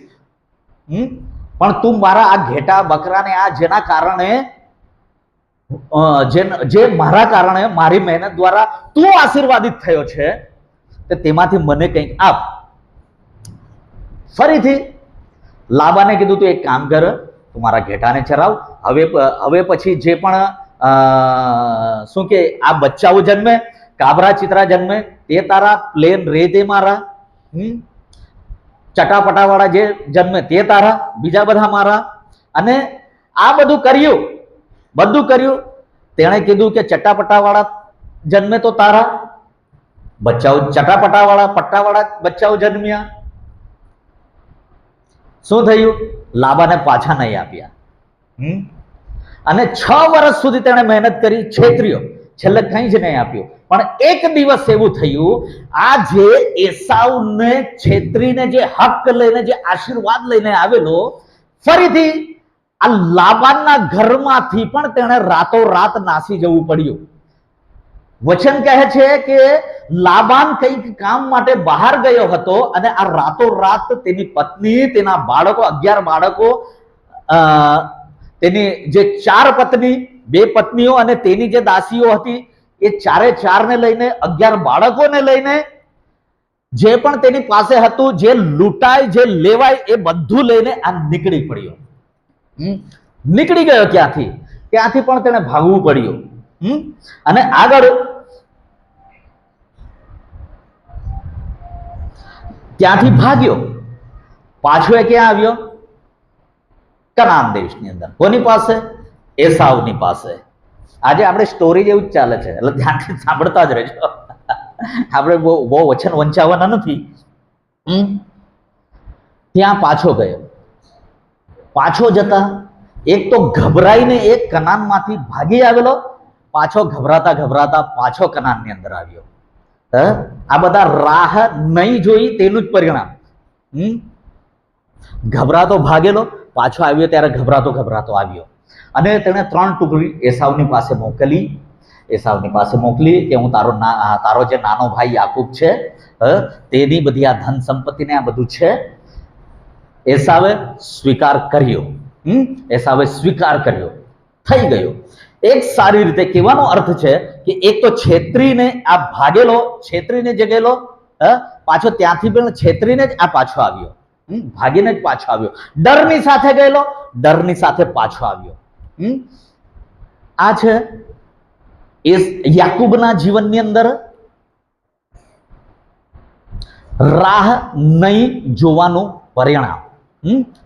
પણ તું મારા આ ઘેટા બકરાને આ જેના કારણે જે મારા કારણે મારી મહેનત દ્વારા તું આશીર્વાદિત થયો છે તે તેમાંથી મને કંઈક આપ. ફરીથી લાબાને કીધું તું એક કામ કર, તું મારા ઘેટાને ચરાવ. હવે પછી જે પણ શું કે આ બચ્ચાઓ જન્મે, કાબરા ચિત્રા જન્મે, તે તારા, પ્લેન રે તે મારા, ચટાપટા વાળા જે જન્મે તે તારા, બીજા બધા મારા. અને આ બધું કર્યું. તેણે કીધું કે ચટાપટા વાળા જન્મે તો તારા, બચ્ચાઓ ચટાપટા વાળા પટ્ટા વાળા બચ્ચાઓ જન્મ્યા. શું થયું? લાબાને પાછા નહીં આપ્યા. અને 6 વર્ષ સુધી તેણે મહેનત કરી, છેતર્યો, છેલ્લે કંઈ જ નહીં આપ્યું. પણ એક દિવસ એવું થયું, આ જે એસાવને છેતરીને જે હક લઈને, જે આશીર્વાદ લઈને આવેલો, ફરીથી આ લાબાનના ઘરમાંથી પણ તેણે રાતોરાત નાસી જવું પડ્યું. વચન કહે છે કે લાબાન કંઈક કામ માટે બહાર ગયો હતો અને આ રાતોરાત તેની પત્ની, તેના બાળકો, 11 બાળકો, તેની જે 4 પત્ની, 2 પત્નીઓ અને તેની જે દાસીઓ હતી, એ 4 ને લઈને, 11 બાળકોને લઈને, જે પણ તેની પાસે હતું, જે લૂંટાય, જે લેવાય, એ બધું લઈને આ નીકળી પડ્યો. નીકળી ગયો. ત્યાંથી પણ તેને ભાગવું પડ્યું. અને આગળ ત્યાંથી ભાગ્યો. પાછો એ ક્યાં આવ્યો? કનાન દેશની અંદર. કોની પાસે? એસાવની પાસે. આજે આપણે સ્ટોરી જેવું જ ચાલે છે, એટલે ધ્યાનથી સાંભળતા જ રહેજો. આપણે બહુ વચન વંચાવવાના નથી. ત્યાં પાછો ગયો. પાછો જતા એક તો ગભરાઈને એક કનાનમાંથી ભાગી આવેલો, પાછો ગભરાતા પાછો કનાનની અંદર આવ્યો. આ બધા રાહ નહીં જોઈ તેનું જ પરિણામ. ગભરાતો ભાગેલો, પાછો આવ્યો ત્યારે ગભરાતો આવ્યો. અને તેણે 3 ટુકડી એસાવની પાસે મોકલી કે હું તારો જે નાનો ભાઈ યાકૂબ છે, તેની બધી આ ધન સંપત્તિને આ બધું છે. એસાવે સ્વીકાર કર્યો. થઈ ગયો. એક સારી રીતે કહેવાનો અર્થ છે કે એક તો છેતરીને આ ભાગેલો, છેતરીને જે ગયેલો, પાછો ત્યાંથી પણ છેતરીને જ આ પાછો આવ્યો. ભાગીને જ પાછો આવ્યો. ડરની સાથે ગયેલો, ડરની સાથે પાછો આવ્યો. આ છે એ યાકૂબના જીવનની અંદર રાહ નહીં જોવાનું પરિણામ.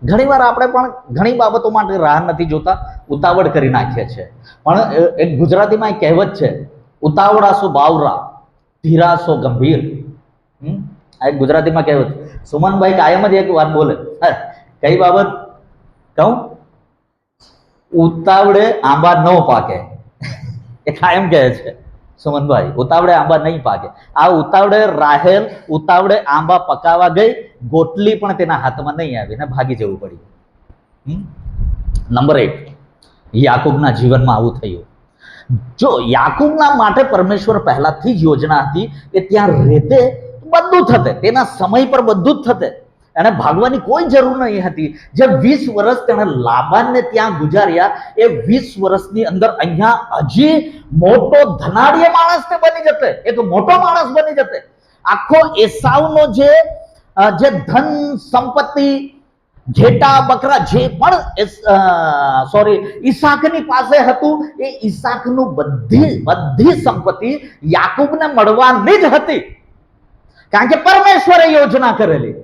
ઘણીવાર આપણે પણ ઘણી બાબતો માટે રાહ નથી જોતા, ઉતાવળ કરી નાખીએ છીએ. પણ એક ગુજરાતીમાં એક કહેવત છે, ઉતાવળા સો બાવરા, ધીરા સો ગંભીર. આ એક ગુજરાતીમાં કહેવત. સુમનભાઈ કાયમ જ એક વાત બોલે. કઈ બાબત કહું? ઉતાવળે આંબા ન પાકે. એ કાયમ કહે છે સુમનભાઈ, ઉતાવળે આંબા નહીં પાકે. આ ઉતાવળે રાહેલ ઉતાવળે આંબા પકાવવા ગઈ, ગોટલી પણ તેના હાથમાં નહીં આવી ને ભાગી જવું પડ્યું. નંબર 1, યાકૂબના જીવનમાં આવું થયું. જો યાકૂબના માટે પરમેશ્વર પહેલાથી જ યોજના હતી કે ત્યાં રહેતે બધું થતે, તેના સમય પર બધું જ થતે, એને ભાગવાની કોઈ જરૂર નહીં હતી. જે 20 વર્ષ તેણે લાબાનને ત્યાં ગુજાર્યા, એ 20 વર્ષની અંદર અહીંયા હજી મોટો ધનાઢ્ય માણસ તે બની જતે, એક મોટો માણસ બની જતે. આખો એસાવનો જે ધન સંપત્તિ ઘેટા બકરા જે પણ ઈસાકની પાસે હતું એ ઈસાકનું બધી સંપત્તિ યાકૂબને મળવાની જ હતી, કારણ કે પરમેશ્વરે યોજના કરેલી.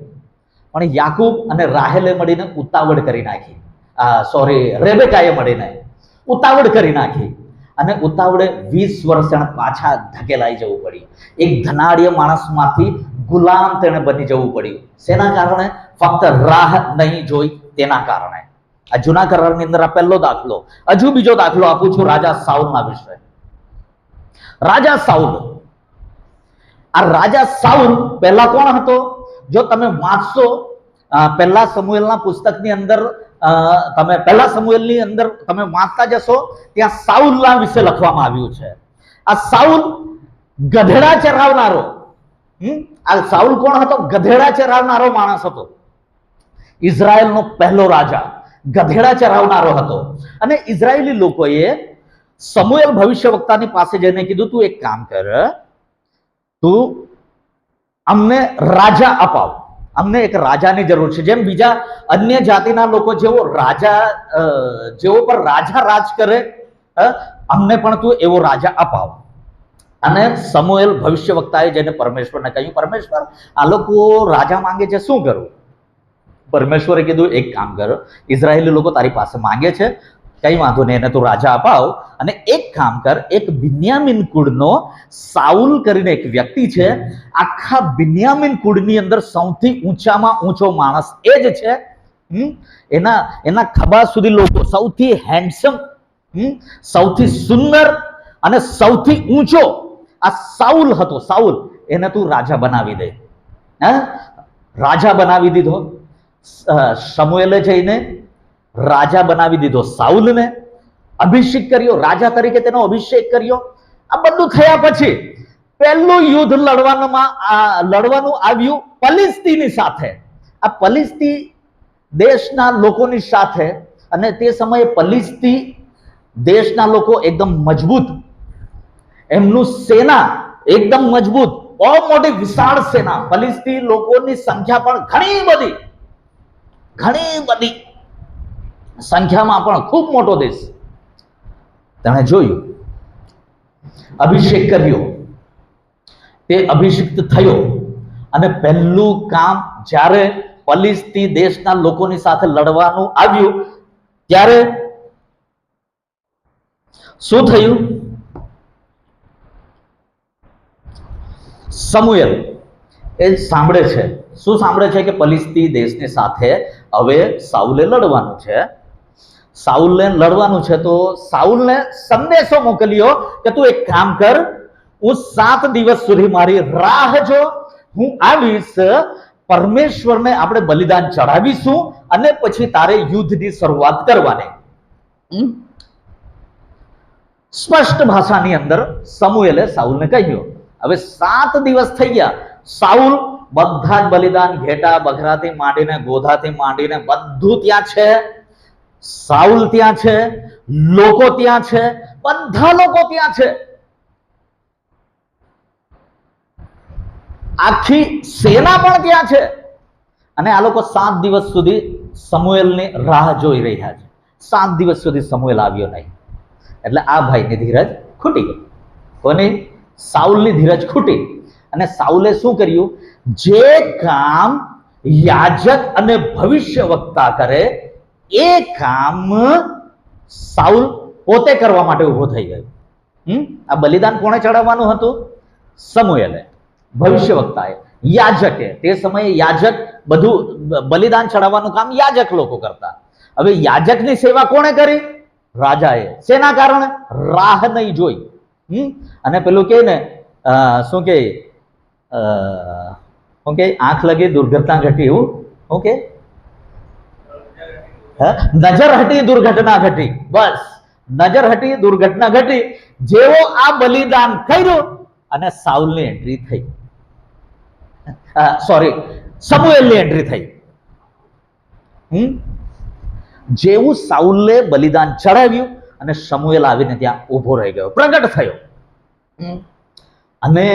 પણ યાકૂબ અને રાહેલે મળીને ઉતાવળ કરી નાખી. રેબેકાએ મળીને ઉતાવળ કરી નાખી અને ઉતાવળે 20 વર્ષ એને પાછા ધકેલાઈ જવું પડ્યું. એક ધનાઢ્ય માણસમાંથી ગુલામ તેને બની જવું પડ્યું. શેના કારણે? ફક્ત રાહ નહીં જોઈ તેના કારણે. આ જૂના કરારની અંદર આ પહેલો દાખલો. હજુ બીજો દાખલો આપું છું રાજા સાઉલના વિશે. રાજા સાઉલ, આ રાજા સાઉલ પહેલા કોણ હતો? જો તમે વાંચશો પહેલા સમુએલના પુસ્તકની અંદર, તમે પહેલા સમુએલની અંદર તમે વાંચતા જશો ત્યાં સાઉલના વિશે લખવામાં આવ્યું છે. આ સાઉલ ગધેડા ચરાવનારો, આ સાઉલ કોણ હતો? ગધેડા ચરાવનારો માણસ હતો. ઇઝરાયલનો પહેલો રાજા ગધેડા ચરાવનારો હતો. અને ઇઝરાયેલી લોકોએ સમુએલ ભવિષ્યવક્તાની પાસે જઈને કીધું, તું એક કામ કર, તું અમને રાજા અપાવ, અમને એક રાજાની જરૂર છે. જેમ બીજા અન્ય જાતિના લોકો જેવો પર રાજા રાજ કરે, અમને પણ તું એવો રાજા અપાવ. અને સમુએલ ભવિષ્યવક્તાએ જઈને પરમેશ્વરને કહ્યું, પરમેશ્વર, આ લોકો રાજા માંગે છે, શું કરું? પરમેશ્વરે કીધું, એક કામ કર, ઇઝરાયેલી લોકો તારી પાસે માંગે છે, કઈ વાંધો નહીં, એને તું રાજા અપાવ. અને એક કામ કર, એક બિન્યામીન કુળનો સાઉલ કરીને એક વ્યક્તિ છે, આખા બિન્યામીન કુળની અંદર સૌથી ઊંચામાં ઊંચો માણસ એ જ છે. એના ખભા સુધી લોકો, સૌથી હેન્ડસમ, સૌથી સુંદર અને સૌથી ઊંચો આ સાઉલ હતો. સાઉલ, એને તું રાજા બનાવી દે. રાજા બનાવી દીધો. સમુએલે જઈને રાજા બનાવી દીધો સાઉલને, અભિષેક કર્યો, રાજા તરીકે તેનો અભિષેક કર્યો. આ બધું થયા પછી પહેલું યુદ્ધ લડવાનું આવ્યું ફલિસ્તીની સાથે. આ ફલિસ્તી દેશના લોકોની સાથે. અને તે સમયે ફલિસ્તી દેશના લોકો એકદમ મજબૂત, એમનું સેના એકદમ મજબૂત, બહુ મોટી વિશાળ સેના. ફલિસ્તી લોકોની સંખ્યા પણ ઘણી બધી સંખ્યામાં પણ ખૂબ મોટો દેશ. તેણે જોયું, અભિષેક કર્યો, તે અભિષિક્ત થયો. અને પહેલું કામ જ્યારે ફલિસ્તી દેશના લોકોની સાથે લડવાનું આવ્યું ત્યારે શું થયું? સમુએલ એ સાંભળે છે. શું સાંભળે છે? કે ફલિસ્તી દેશની સાથે હવે સાઉલે લડવાનું છે. સાઉલને લડવાનું છે તો સાઉલને સંદેશો મોકલ્યો કે તું એક કામ કર, હું 7 દિવસ સુધી મારી રાહ જો, હું આવીશ, પરમેશ્વરને આપણે બલિદાન ચડાવીશું અને પછી તારે યુદ્ધની શરૂઆત કરવાની. સ્પષ્ટ ભાષાની અંદર સમુએલે સાઉલને કહ્યું. હવે 7 દિવસ થઈ ગયા. સાઉલ બધા જ બલિદાન, ઘેટા બકરાથી માંડીને, ગોધાથી માંડીને બધું ત્યાં છે. સાઉલ ત્યાં છે, લોકો ત્યાં છે, બધા લોકો ત્યાં છે. આખી સેના પણ ત્યાં છે. અને આ લોકો 7 દિવસ સુધી સમુએલની રાહ જોઈ રહ્યા છે. 7 દિવસ સુધી સમુએલ આવ્યો નહીં. એટલે આ ભાઈની ધીરજ ખૂટી ગઈ. કોની? સાઉલની ધીરજ ખૂટી. અને સાઉલે શું કર્યું? જે કામ યાજક અને ભવિષ્યવક્તા કરે એ કામ સાઉલ પોતે કરવા માટે ઉભો થઈ ગયો. આ બલિદાન કોણે ચડાવવાનું હતું? સમુએલે, ભવિષ્યવક્તાએ, યાજકે. તે સમયે યાજક બધું બલિદાન ચડાવવાનું કામ યાજક લોકો કરતા. હવે યાજકની સેવા કોણે કરી? રાજાએ. શેના કારણે? રાહ નહીં જોઈ. અને પેલું કે ને, શું કે આંખ લગી દુર્ઘટના ઘટી, એવું શું કે? નજર હટી દુર્ઘટના ઘટી. બસ, નજર હટી દુર્ઘટના ઘટી. જેવો આ બલિદાન કર્યું અને સાઉલની એન્ટ્રી થઈ, સમુએલની એન્ટ્રી થઈ. જેવું સાઉલે બલિદાન ચડાવ્યું અને સમુએલ આવીને ત્યાં ઉભો રહી ગયો, પ્રગટ થયો. અને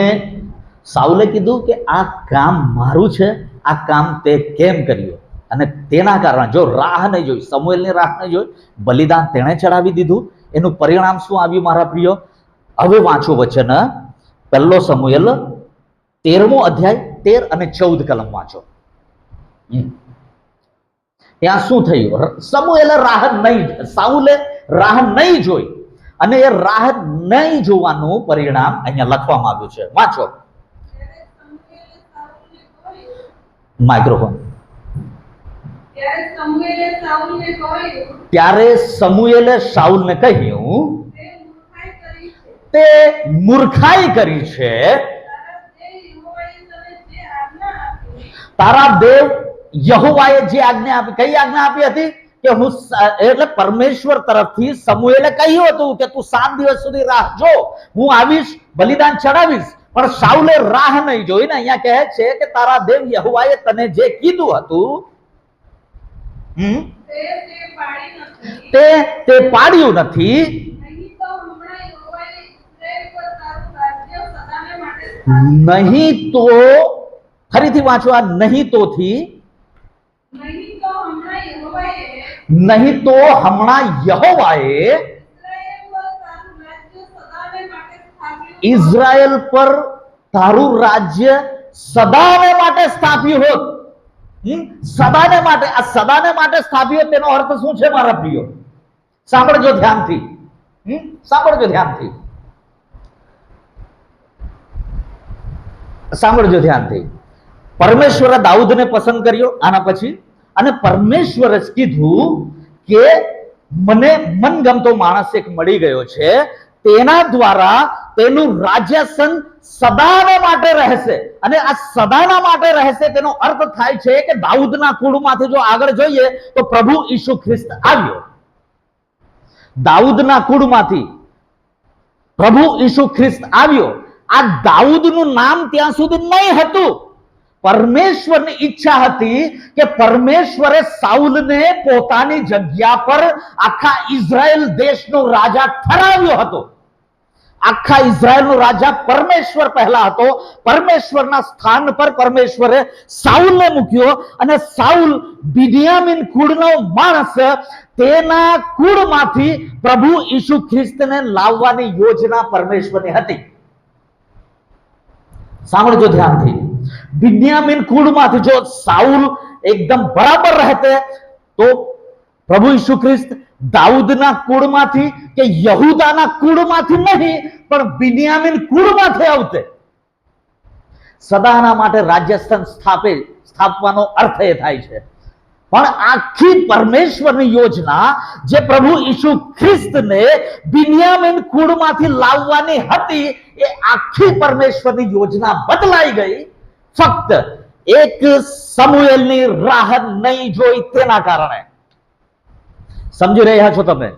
સાઉલે કીધું કે આ કામ મારું છે, આ કામ તે કેમ કર્યું? અને તેના કારણે જો રાહ નહીં જોઈ, સમુએલની રાહ નહીં જોઈ, બલિદાન તેણે ચડાવી દીધું. એનું પરિણામ શું આવ્યું મારા પ્રિયો? હવે વાંચો વચન 1 સમુએલ 13મો અધ્યાય 13 અને 14 કલમ વાંચો. ત્યાં શું થયું? સાઉલે રાહ નહીં જોઈ અને એ રાહ નહીં જોવાનું પરિણામ અહીંયા લખવામાં આવ્યું છે. વાંચો માઇક્રોફોન. ત્યારે સમુએલે સાઉલને કહ્યું, તે મૂર્ખાઈ કરી છે. તારા દેવ યહોવાએ જે આજ્ઞા આપી, કઈ આજ્ઞા આપી હતી? કે હું એટલે પરમેશ્વર તરફથી સમુએલે કહ્યું હતું કે તું 7 દિવસ સુધી રાહ જો, હું આવીશ, બલિદાન ચડાવીશ. પણ સાઉલે રાહ નહીં જોઈને અહીંયા કહે છે કે તારા દેવ યહોવાએ તને જે કીધું હતું તે પાડ્યું નથી. નહીં તો, ફરીથી વાંચો આ નહીં તો થી, નહીં તો હમણાં યહોવાએ ઇઝરાયલ પર તારું રાજ્ય સદાને માટે સ્થાપ્યું હોત. સદાને માટે, આ સદાને માટે સ્થાપ્યું, તેનો અર્થ શું છે મારા પ્રિયો? સાંભળજો ધ્યાનથી, સાંભળજો ધ્યાનથી, સાંભળજો ધ્યાનથી. પરમેશ્વરે દાઉદને પસંદ કર્યો આના પછી, અને પરમેશ્વરે કીધું કે મને મનગમતો માણસ એક મળી ગયો છે, તેના દ્વારા તેનું રાજ્યાસન સદાને માટે રહેશે. અને આ સદાના માટે રહેશે તેનો અર્થ થાય છે કે દાઉદના કુળમાંથી જો આગળ જોઈએ તો પ્રભુ ઈસુ ખ્રિસ્ત આવ્યો. દાઉદના કુળમાંથી પ્રભુ ઈસુ ખ્રિસ્ત આવ્યો. આ દાઉદનું નામ ત્યાં સુધી નહીં હતું. પરમેશ્વરની ઈચ્છા હતી કે પરમેશ્વરે સાઉલને પોતાની જગ્યા પર આખા ઇઝરાયલ દેશનો રાજા ઠરાવ્યો હતો. આખા ઇઝરાયલનો રાજા પરમેશ્વર પહેલા હતો. પરમેશ્વરના સ્થાન પર પરમેશ્વરે સાઉલને મૂક્યો, અને સાઉલ બિન્યામીન કુળનો માણસ, તેના કુળમાંથી પ્રભુ ઈસુ ખ્રિસ્તને લાવવાની યોજના પરમેશ્વરની હતી. સાંભળજો ધ્યાનથી. બિન્યામીન કુળમાંથી જો સાઉલ એકદમ બરાબર રહેતે તો પ્રભુ ઈસુ ખ્રિસ્ત દાઉદના કુળમાંથી કે યહૂદાના કુળમાંથી નહીં, પણ બિન્યામીન કુળમાંથી આવતે. સદાના માટે રાજ્યસ્થાન સ્થાપવાનો અર્થ એ થાય છે. પણ આખી પરમેશ્વરની યોજના જે પ્રભુ ઈસુ ખ્રિસ્તને બિન્યામીન કુળમાંથી લાવવાની હતી, એ આખી પરમેશ્વરની યોજના બદલાઈ ગઈ ફક્ત એક સમુએલની રાહ નહીં જોઈ તેના કારણે. સમજી રહ્યા છો તમે?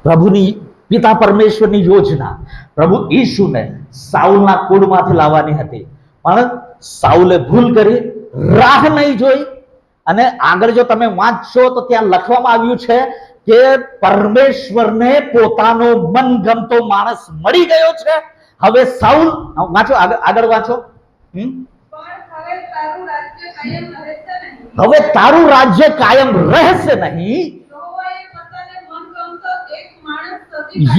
પ્રભુની, પિતા પરમેશ્વરની યોજના પ્રભુ ઈસુને સાઉલના કુળમાંથી લાવવાની હતી, પણ સાઉલે ભૂલ કરી, રાહ નહીં જોઈ. અને આગળ જો તમે વાંચશો તો ત્યાં લખવામાં આવ્યું છે કે પરમેશ્વરને પોતાનો મનગમતો માણસ મળી ગયો છે. હવે સાઉલ, વાંચો આગળ વાંચો. હવે તારું રાજ્ય કાયમ રહેશે નહીં.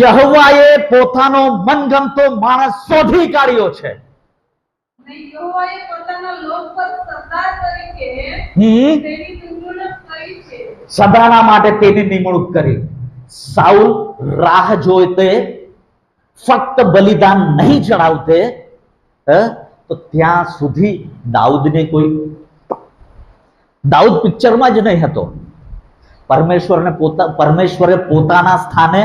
યહોવાએ પોતાનો મનગમતો માણસ શોધી કાઢ્યો છે. સદાના માટે તેની નિમણૂક કરી. સાઉલ રાહ જોઈતે, ફક્ત બલિદાન નહીં ચડાવતે, તો ત્યાં સુધી દાઉદને કોઈ, દાઉદ પિક્ચરમાં જ નહીં હતો. પરમેશ્વરે પોતાના સ્થાને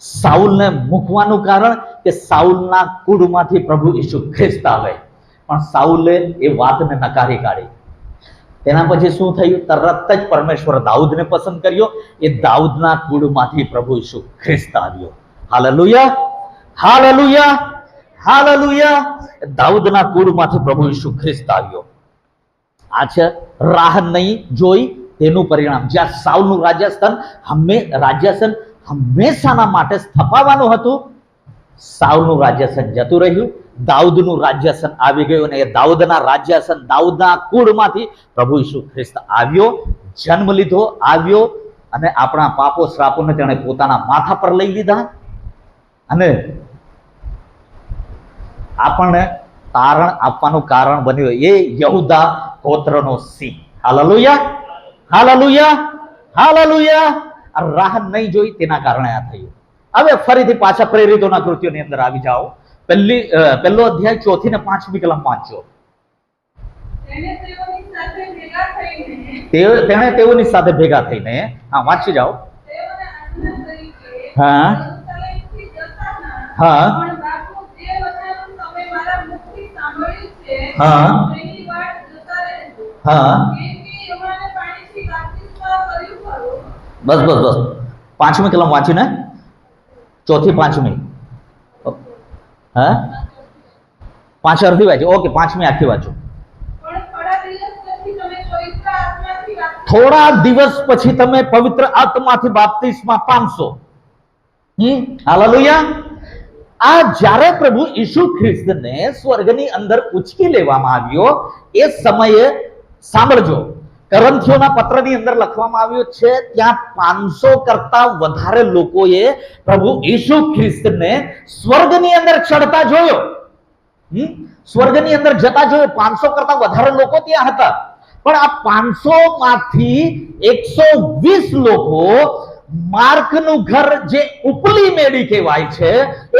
સાઉલને મૂકવાનું કારણ કે સાઉલના કુળમાંથી પ્રભુ ઈસુ ખ્રિસ્ત આવે. પણ સાઉલે એ વાતને નકારી કાઢી. તેના પછી શું થયું? તરત જ પરમેશ્વરે દાઉદને પસંદ કર્યો. એ દાઉદના કુળમાંથી પ્રભુ ઈસુ ખ્રિસ્ત આવ્યો. Hallelujah, hallelujah, hallelujah. દાઉદના કુળમાંથી પ્રભુ ઈસુ ખ્રિસ્ત આવ્યો. આ છે રાહ નહીં જોઈ તેનું પરિણામ. જ્યાં સાઉલનું રાજ્યસ્થાન હંમેશાના માટે સ્થપાવવાનું હતું, સાઉલનું રાજ્યસ્થાન જતું રહ્યું. દાઉદનું રાજ્યાસન આવી ગયું, અને એ દાઉદના રાજ્યાસન, દાઉદના કુળમાંથી પ્રભુ ઈસુ ખ્રિસ્ત આવ્યો, જન્મ લીધો, આવ્યો, અને આપણા પાપો શ્રાપોને તેણે પોતાના માથા પર લઈ લીધા, અને આપણને તારણ આપવાનું કારણ બન્યું એ યહૂદા ગોત્રનો સિંહ. Hallelujah, hallelujah, hallelujah. આ રાહ નહીં જોઈ તેના કારણે આ થયું. હવે ફરીથી પાછા પ્રેરિતોના કૃત્યોની અંદર આવી જાઓ. પહેલો અધ્યાય 4 ને 5મી કલમ વાંચો. તેણે તેઓની સાથે ભેગા થઈને તેઓની સાથે ભેગા થઈને, હા વાંચી જાઓ. તેઓને આજ્ઞા કરી કે હા. યરૂશલેમથી જતા ના, હા. પણ બાપનું જે વચન તમે મારા મુખથી સાંભળ્યું છે હા. તેની વાટ જોતા રહેજો. હા. કેમ કે યોહાને પાણીથી બાપ્તિસ્મા કર્યું ખરું, બસ બસ બસ 5મી કલમ વાંચીને 4 થી 5મી. હા, 5 અડધી વાંચી. ઓકે, 5મી આખી વાંચો. પણ થોડા દિવસ પછી તમે પવિત્ર આત્માથી બાપ્તિસ્મા થોડા દિવસ પછી તમે પવિત્ર આત્માથી બાપ્તિસ્મા પામશો. હાલેલુયા. આ જ્યારે પ્રભુ ઈસુ ખ્રિસ્તને સ્વર્ગની અંદર ઉચકી લેવામાં આવ્યો એ સમયે સાંભળજો, કરંથીઓના પત્રની અંદર લખવામાં આવ્યું છે ત્યાં 500 કરતા વધારે લોકોએ પ્રભુ ઈસુ ખ્રિસ્તને સ્વર્ગની અંદર ચડતા જોયો. સ્વર્ગની અંદર જતા જોયો. 500 કરતા વધારે લોકો ત્યાં હતા, પણ આ 500 માંથી 120 લોકો માર્કનું ઘર, જે ઉપલી મેળી કહેવાય છે,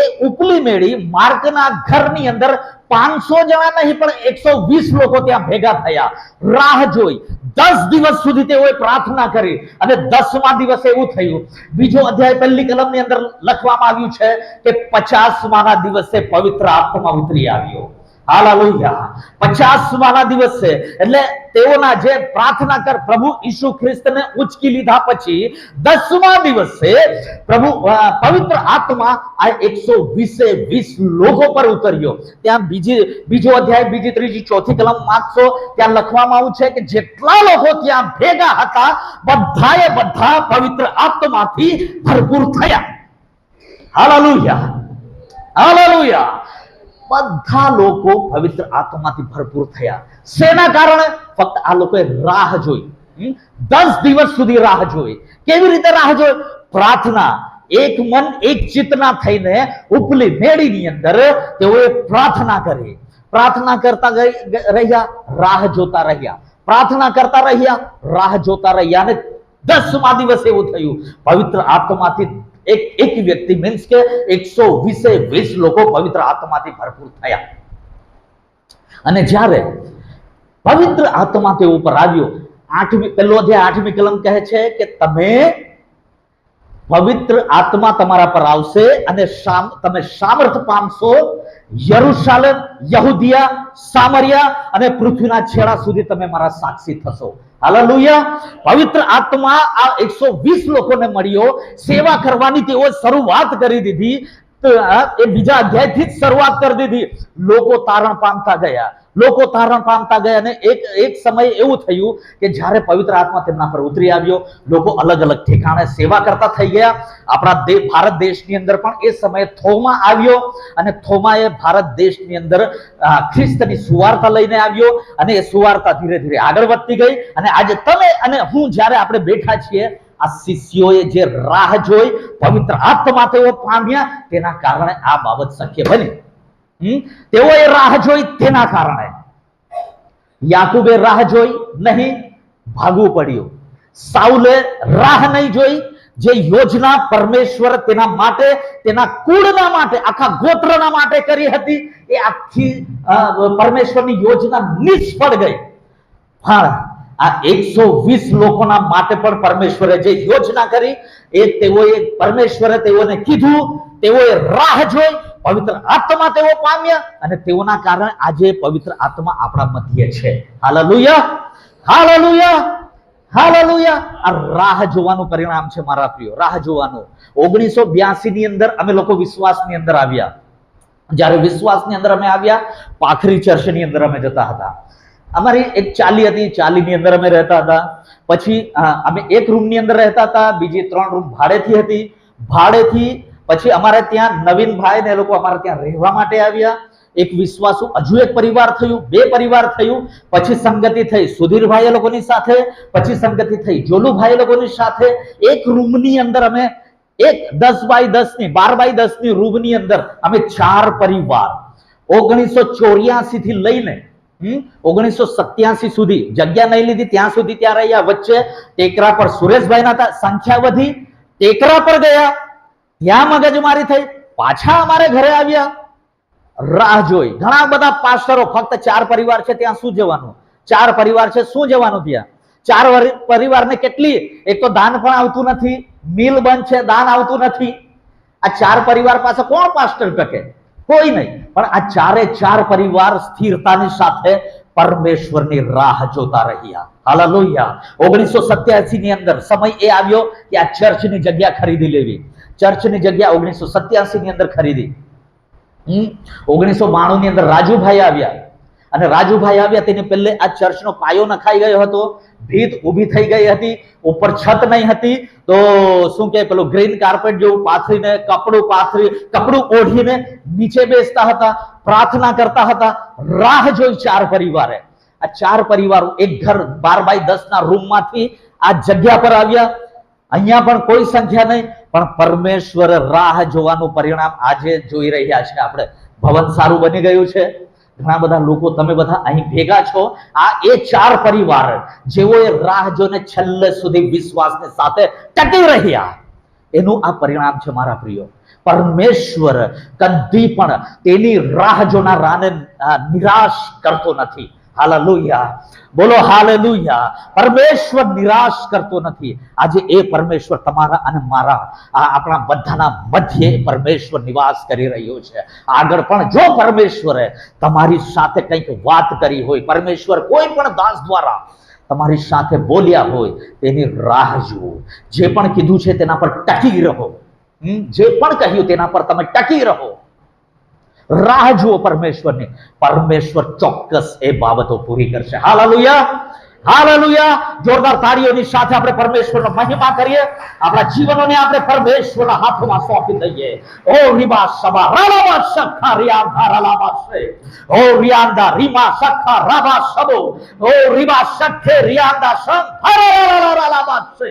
એ ઉપલી મેળી માર્કના ઘરની અંદર 500 જણા નહીં પણ 120 લોકો ત્યાં ભેગા થયા, રાહ જોઈ. 10 દિવસ સુધી તેઓએ પ્રાર્થના કરી, અને 10મા દિવસે એવું થયું. બીજો અધ્યાય 1લી કલમની અંદર લખવામાં આવ્યું છે કે 50માના દિવસે પવિત્ર આત્મા ઉતરી આવ્યો. હાલેલુયા. 50માના દિવસે, એટલે તેઓના જે પ્રાર્થના કર પ્રભુ ઈસુ ખ્રિસ્તને ઉચકી લીધા પછી 10મા દિવસે પ્રભુ પવિત્ર આત્મા આ 120 લોકો પર ઉતર્યો. ત્યાં બીજો અધ્યાય, બીજી, ત્રીજી, ચોથી કલમ વાંચશો, ત્યાં લખવામાં આવ્યું છે કે જેટલા લોકો ત્યાં ભેગા હતા બધા પવિત્ર આત્માથી ભરપૂર થયા. Hallelujah, hallelujah. બધા લોકો પવિત્ર આત્માથી ભરપૂર થયા. શેના કારણે? ફક્ત આ લોકોએ રાહ જોઈ. 10 દિવસ સુધી રાહ જોઈ. કેવી રીતે રાહ જોઈ? પ્રાર્થના, એક મન એક ચિત્તના થઈને ઉપલી મેળીની અંદર તેઓએ પ્રાર્થના કરી. પ્રાર્થના કરતા રહ્યા, રાહ જોતા રહ્યા, પ્રાર્થના કરતા રહ્યા, રાહ જોતા રહ્યા, અને 10મા દિવસે એવું થયું પવિત્ર આત્માથી એક વ્યક્તિ, મીન્સ કે 120 લોકો પવિત્ર આત્માથી ભરપૂર થયા. અને જ્યારે પવિત્ર આત્મા તેઓ ઉપર આવ્યો, પહેલો અધ્યાય 8મી કલમ કહે છે કે તમે પવિત્ર આત્મા તમારા પર આવશે અને તમે સામર્થ્ય પામશો. યરૂશલેમ, યહૂદિયા, સામરિયા અને પૃથ્વીના છેડા સુધી તમે મારા સાક્ષી થશો. હાલેલુયા. પવિત્ર આત્મા આ 120 લોકોને મળ્યો. સેવા કરવાની તેઓ શરૂઆત કરી દીધી. એ બીજા અધ્યાયથી જ શરૂઆત કરી દીધી. લોકો તારણ પામતા ગયા, લોકો તારણ પામતા ગયા, અને એક સમય એવું થયું કે જ્યારે પવિત્ર આત્મા તેમના પર ઉતરી આવ્યો, લોકો અલગ અલગ ઠેકાણે સેવા કરતા થઈ ગયા. આપણા ભારત દેશની અંદર પણ એ સમયે થોમા આવ્યો, અને થોમાએ ભારત દેશની અંદર ખ્રિસ્તની સુવાર્તા લઈને આવ્યો, અને એ સુવાર્તા ધીરે ધીરે આગળ વધતી ગઈ. અને આજે તમે અને હું જ્યારે આપણે બેઠા છીએ, આ શિષ્યોએ જે રાહ જોઈ, પવિત્ર આત્મા તેઓ પામ્યા, તેના કારણે આ બાબત શક્ય બની. તેઓએ રાહ જોઈ, તેના કારણે યાકૂબે રાહ જોઈ નહીં, ભાગવું પડ્યું. સાઉલે રાહ નહીં જોઈ. જે યોજના પરમેશ્વર તેના માટે, તેના કુળના માટે, આખા ગોત્રના માટે કરી હતી, એ આખી પરમેશ્વરની યોજના નિષ્ફળ ગઈ. પણ આ 120 લોકોના માટે પણ પરમેશ્વરે જે યોજના કરી, એ પરમેશ્વરે તેઓને કીધું, તેઓએ રાહ જોઈ, પવિત્ર આત્મા તેઓ પામ્યા, અને તેઓના કારણે આજે પવિત્ર આત્મા આપણા મધ્ય છે. Hallelujah, hallelujah, hallelujah. આ રાહ જોવાનું પરિણામ છે મારા પ્રિયો, રાહ જોવાનું. 1982 ની અંદર અમે લોકો વિશ્વાસની અંદર આવ્યા. જ્યારે વિશ્વાસની અંદર અમે આવ્યા, પાખરી ચર્ચની અંદર અમે જતા હતા. અમારી એક ચાલી હતી, ચાલીની અંદર અમે રહેતા હતા. પછી અમે એક રૂમની અંદર રહેતા હતા, બીજી 3 રૂમ ભાડેથી હતી. ભાડેથી પછી અમારે ત્યાં નવીનભાઈ ને એ લોકો અમારે ત્યાં રહેવા માટે આવ્યા. એક વિશ્વાસુ હજુ એક પરિવાર થયું, બે પરિવાર થયું, પછી સંગતિ થઈ સુધીરભાઈ એ લોકોની સાથે, પછી સંગતિ થઈ જોલુભાઈ એ લોકોની સાથે. એક રૂમની અંદર અમે એક 10 બાય 10 ની 12 બાય 10 ની રૂમની અંદર અમે 4 પરિવાર 1984 થી લઈને 1987 સુધી જગ્યા નહીં લીધી ત્યાં સુધી ત્યાં રહ્યા. વચ્ચે ટેકરા પર સુરેશભાઈ ના હતા, સંખ્યા વધી, ટેકરા પર ગયા, ત્યાં મગજમારી થઈ, પાછા અમારે ઘરે આવ્યા. રાહ જોઈ ઘણા બધા પાસ્ટરો, ફક્ત 4 પરિવાર છે ત્યાં શું જવાનું, 4 પરિવાર છે શું જવાનું ત્યાં, 4 પરિવારને કેટલી, એક તો દાન પણ આવતું નથી, મિલ બંધ છે, દાન આવતું નથી. આ 4 પરિવાર પાસે કોણ પાસ્ટર ટકે? કોઈ નહીં. પણ આ 4 પરિવાર સ્થિરતાની સાથે પરમેશ્વરની રાહ જોતા રહ્યા. હાલેલુયા. 1987 ની અંદર સમય એ આવ્યો કે આ ચર્ચની જગ્યા ખરીદી લેવી. ચર્ચની જગ્યા 1987 ની અંદર ખરીદી. 1992 ની અંદર રાજુભાઈ આવ્યા, અને રાજુભાઈ આવ્યા તેની પહેલે આ ચર્ચનો પાયો નખાઈ ગયો હતો, ભીત ઊભી થઈ ગઈ હતી, ઉપર છત નહીં હતી, તો શું કે પેલું ગ્રીન કાર્પેટ જેવું પાથરીને કપડું ઓઢીને નીચે બેસતા હતા, પ્રાર્થના કરતા હતા. રાહ જોઈ 4 પરિવારે. આ 4 પરિવારો એક ઘર 12 બાય 10 ના રૂમમાંથી આ જગ્યા પર આવ્યા. અહીંયા પણ કોઈ સંખ્યા નહીં, પણ પરમેશ્વર રાહ જોવાનું પરિણામ આજે જોઈ રહ્યા છે આપણે. ભવન સારું બની ગયું છે, ઘણા બધા લોકો તમે બધા અહીં ભેગા છો. આ એ 4 પરિવાર જેઓએ રાહ જોઈને છેલ્લે સુધી વિશ્વાસની સાથે ટકી રહ્યા, એનું આ પરિણામ છે મારા પ્રિયો. પરમેશ્વર કદી પણ તેની રાહ જોનારાને નિરાશ કરતો નથી. હાલેલુયા, બોલો હાલેલુયા. પરમેશ્વર નિરાશ કરતો નથી. આજે એ પરમેશ્વર તમારા અને મારા આપણા બધાના મધ્યે પરમેશ્વર નિવાસ કરી રહ્યો છે. આગળ પણ જો પરમેશ્વરે તમારી સાથે કંઈક વાત કરી હોય, પરમેશ્વર કોઈ પણ દાસ દ્વારા તમારી સાથે બોલ્યા હોય, તેની રાહ જુઓ. જે પણ કીધું છે તેના પર ટકી રહો. જે પણ કહ્યું તેના પર તમે ટકી રહો. રાહ જુઓ પરમેશ્વરની. પરમેશ્વર ચોક્કસ એ બાબતો પૂરી કરશે. Hallelujah, hallelujah. જોરદાર તાળીઓની સાથે આપણે પરમેશ્વરનો મહિમા કરીએ. આપણા જીવનોને આપણે પરમેશ્વરના હાથોમાં સોંપી દઈએ. ઓ રીબા સબા રાલાબા સખા રિયાંધા રાલાબા સે, ઓ રિયાંધા રીમા સખા રાબા સબો, ઓ રીબા સખે રિયાંધા સં રાલાબા સે.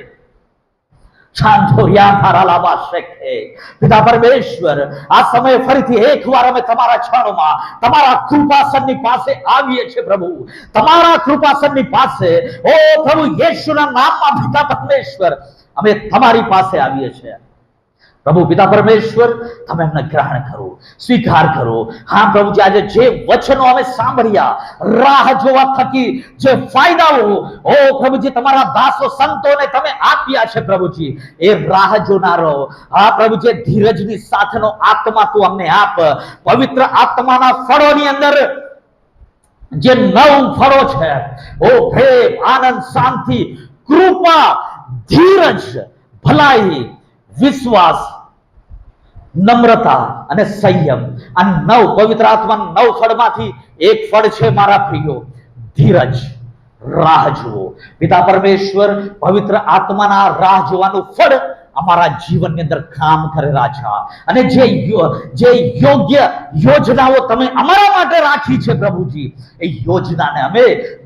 પિતા પરમેશ્વર, આ સમયે ફરીથી એકવાર અમે તમારા ચરણોમાં, તમારા કૃપાસનની પાસે આવીએ છીએ પ્રભુ. તમારા કૃપાસનની પાસે, ઓ પ્રભુ યેશુના નામમાં પિતા પરમેશ્વર અમે તમારી પાસે આવીએ છીએ પ્રભુ. પિતા પરમેશ્વર, તમે એમને ગ્રહણ કરો, સ્વીકાર કરો. હા પ્રભુજી, આજે જે વચનો અમે સાંભળ્યા, રાહ જોવા થકી જે ફાયદાઓ ઓ પ્રભુજી તમારા દાસો સંતોને તમે આપ્યા છે પ્રભુજી, એ રાહ જોનારો હા પ્રભુજી ધીરજની સાથેનો આત્મા તું અમને આપ. પવિત્ર આત્માના ફળોની અંદર જે 9 ફળો છે, ઓ પ્રેમ, આનંદ, શાંતિ, કૃપા, ધીરજ, ભલાઈ, વિશ્વાસ, નમ્રતા અને સંયમ. આ 9 પવિત્ર આત્માના 9 ફળમાંથી એક ફળ છે મારા પ્રિયો, ધીરજ. રાહ જુઓ પિતા પરમેશ્વર, પવિત્ર આત્માના રાહ જોવાનું ફળ અમારા જીવનની અંદર કામ કરે રાજા. અને જે યોગ્ય યોજનાઓ તમે અમારા માટે રાખી છે પ્રભુજી, એ યોજનાને અમે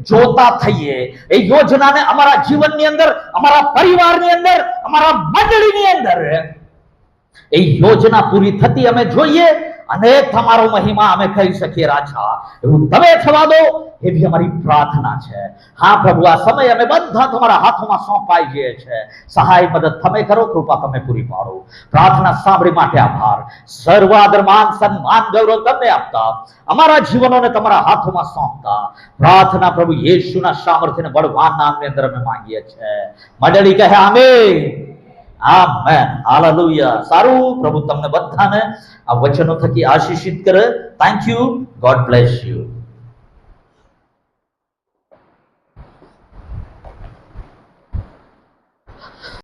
જોતા થઈએ. એ યોજનાને અમારા જીવનની અંદર, અમારા પરિવારની અંદર, અમારા મંડળીની અંદર એ યોજના પૂરી થતી અમે જોઈએ, અને તમારો મહિમા અમે કરી શકીએ રાજા. એવું તમે થવા દો એવી અમારી પ્રાર્થના છે. હા પ્રભુ, આ સમય અમે બધા તમારા હાથોમાં સોંપાઈ જઈએ છે. સહાય મદદ તમે કરો, કૃપા તમે પૂરી પાડો. પ્રાર્થના સાંભળી માટે આભાર. સર્વ આદર, માન, સન્માન, ગૌરવ તમને આપતા, અમારા જીવનોને તમારા હાથોમાં સોંપતા પ્રાર્થના પ્રભુ યેશુના સામર્થ્ય અને બળવાન નામની અંદર અમે માંગીએ છીએ. મંડળી કહે આમેન, આમેન, હાલેલુયા. સારું, પ્રભુ તમને બધાને આ વચનો થકી આશીષિત કરે. Thank you. God bless you.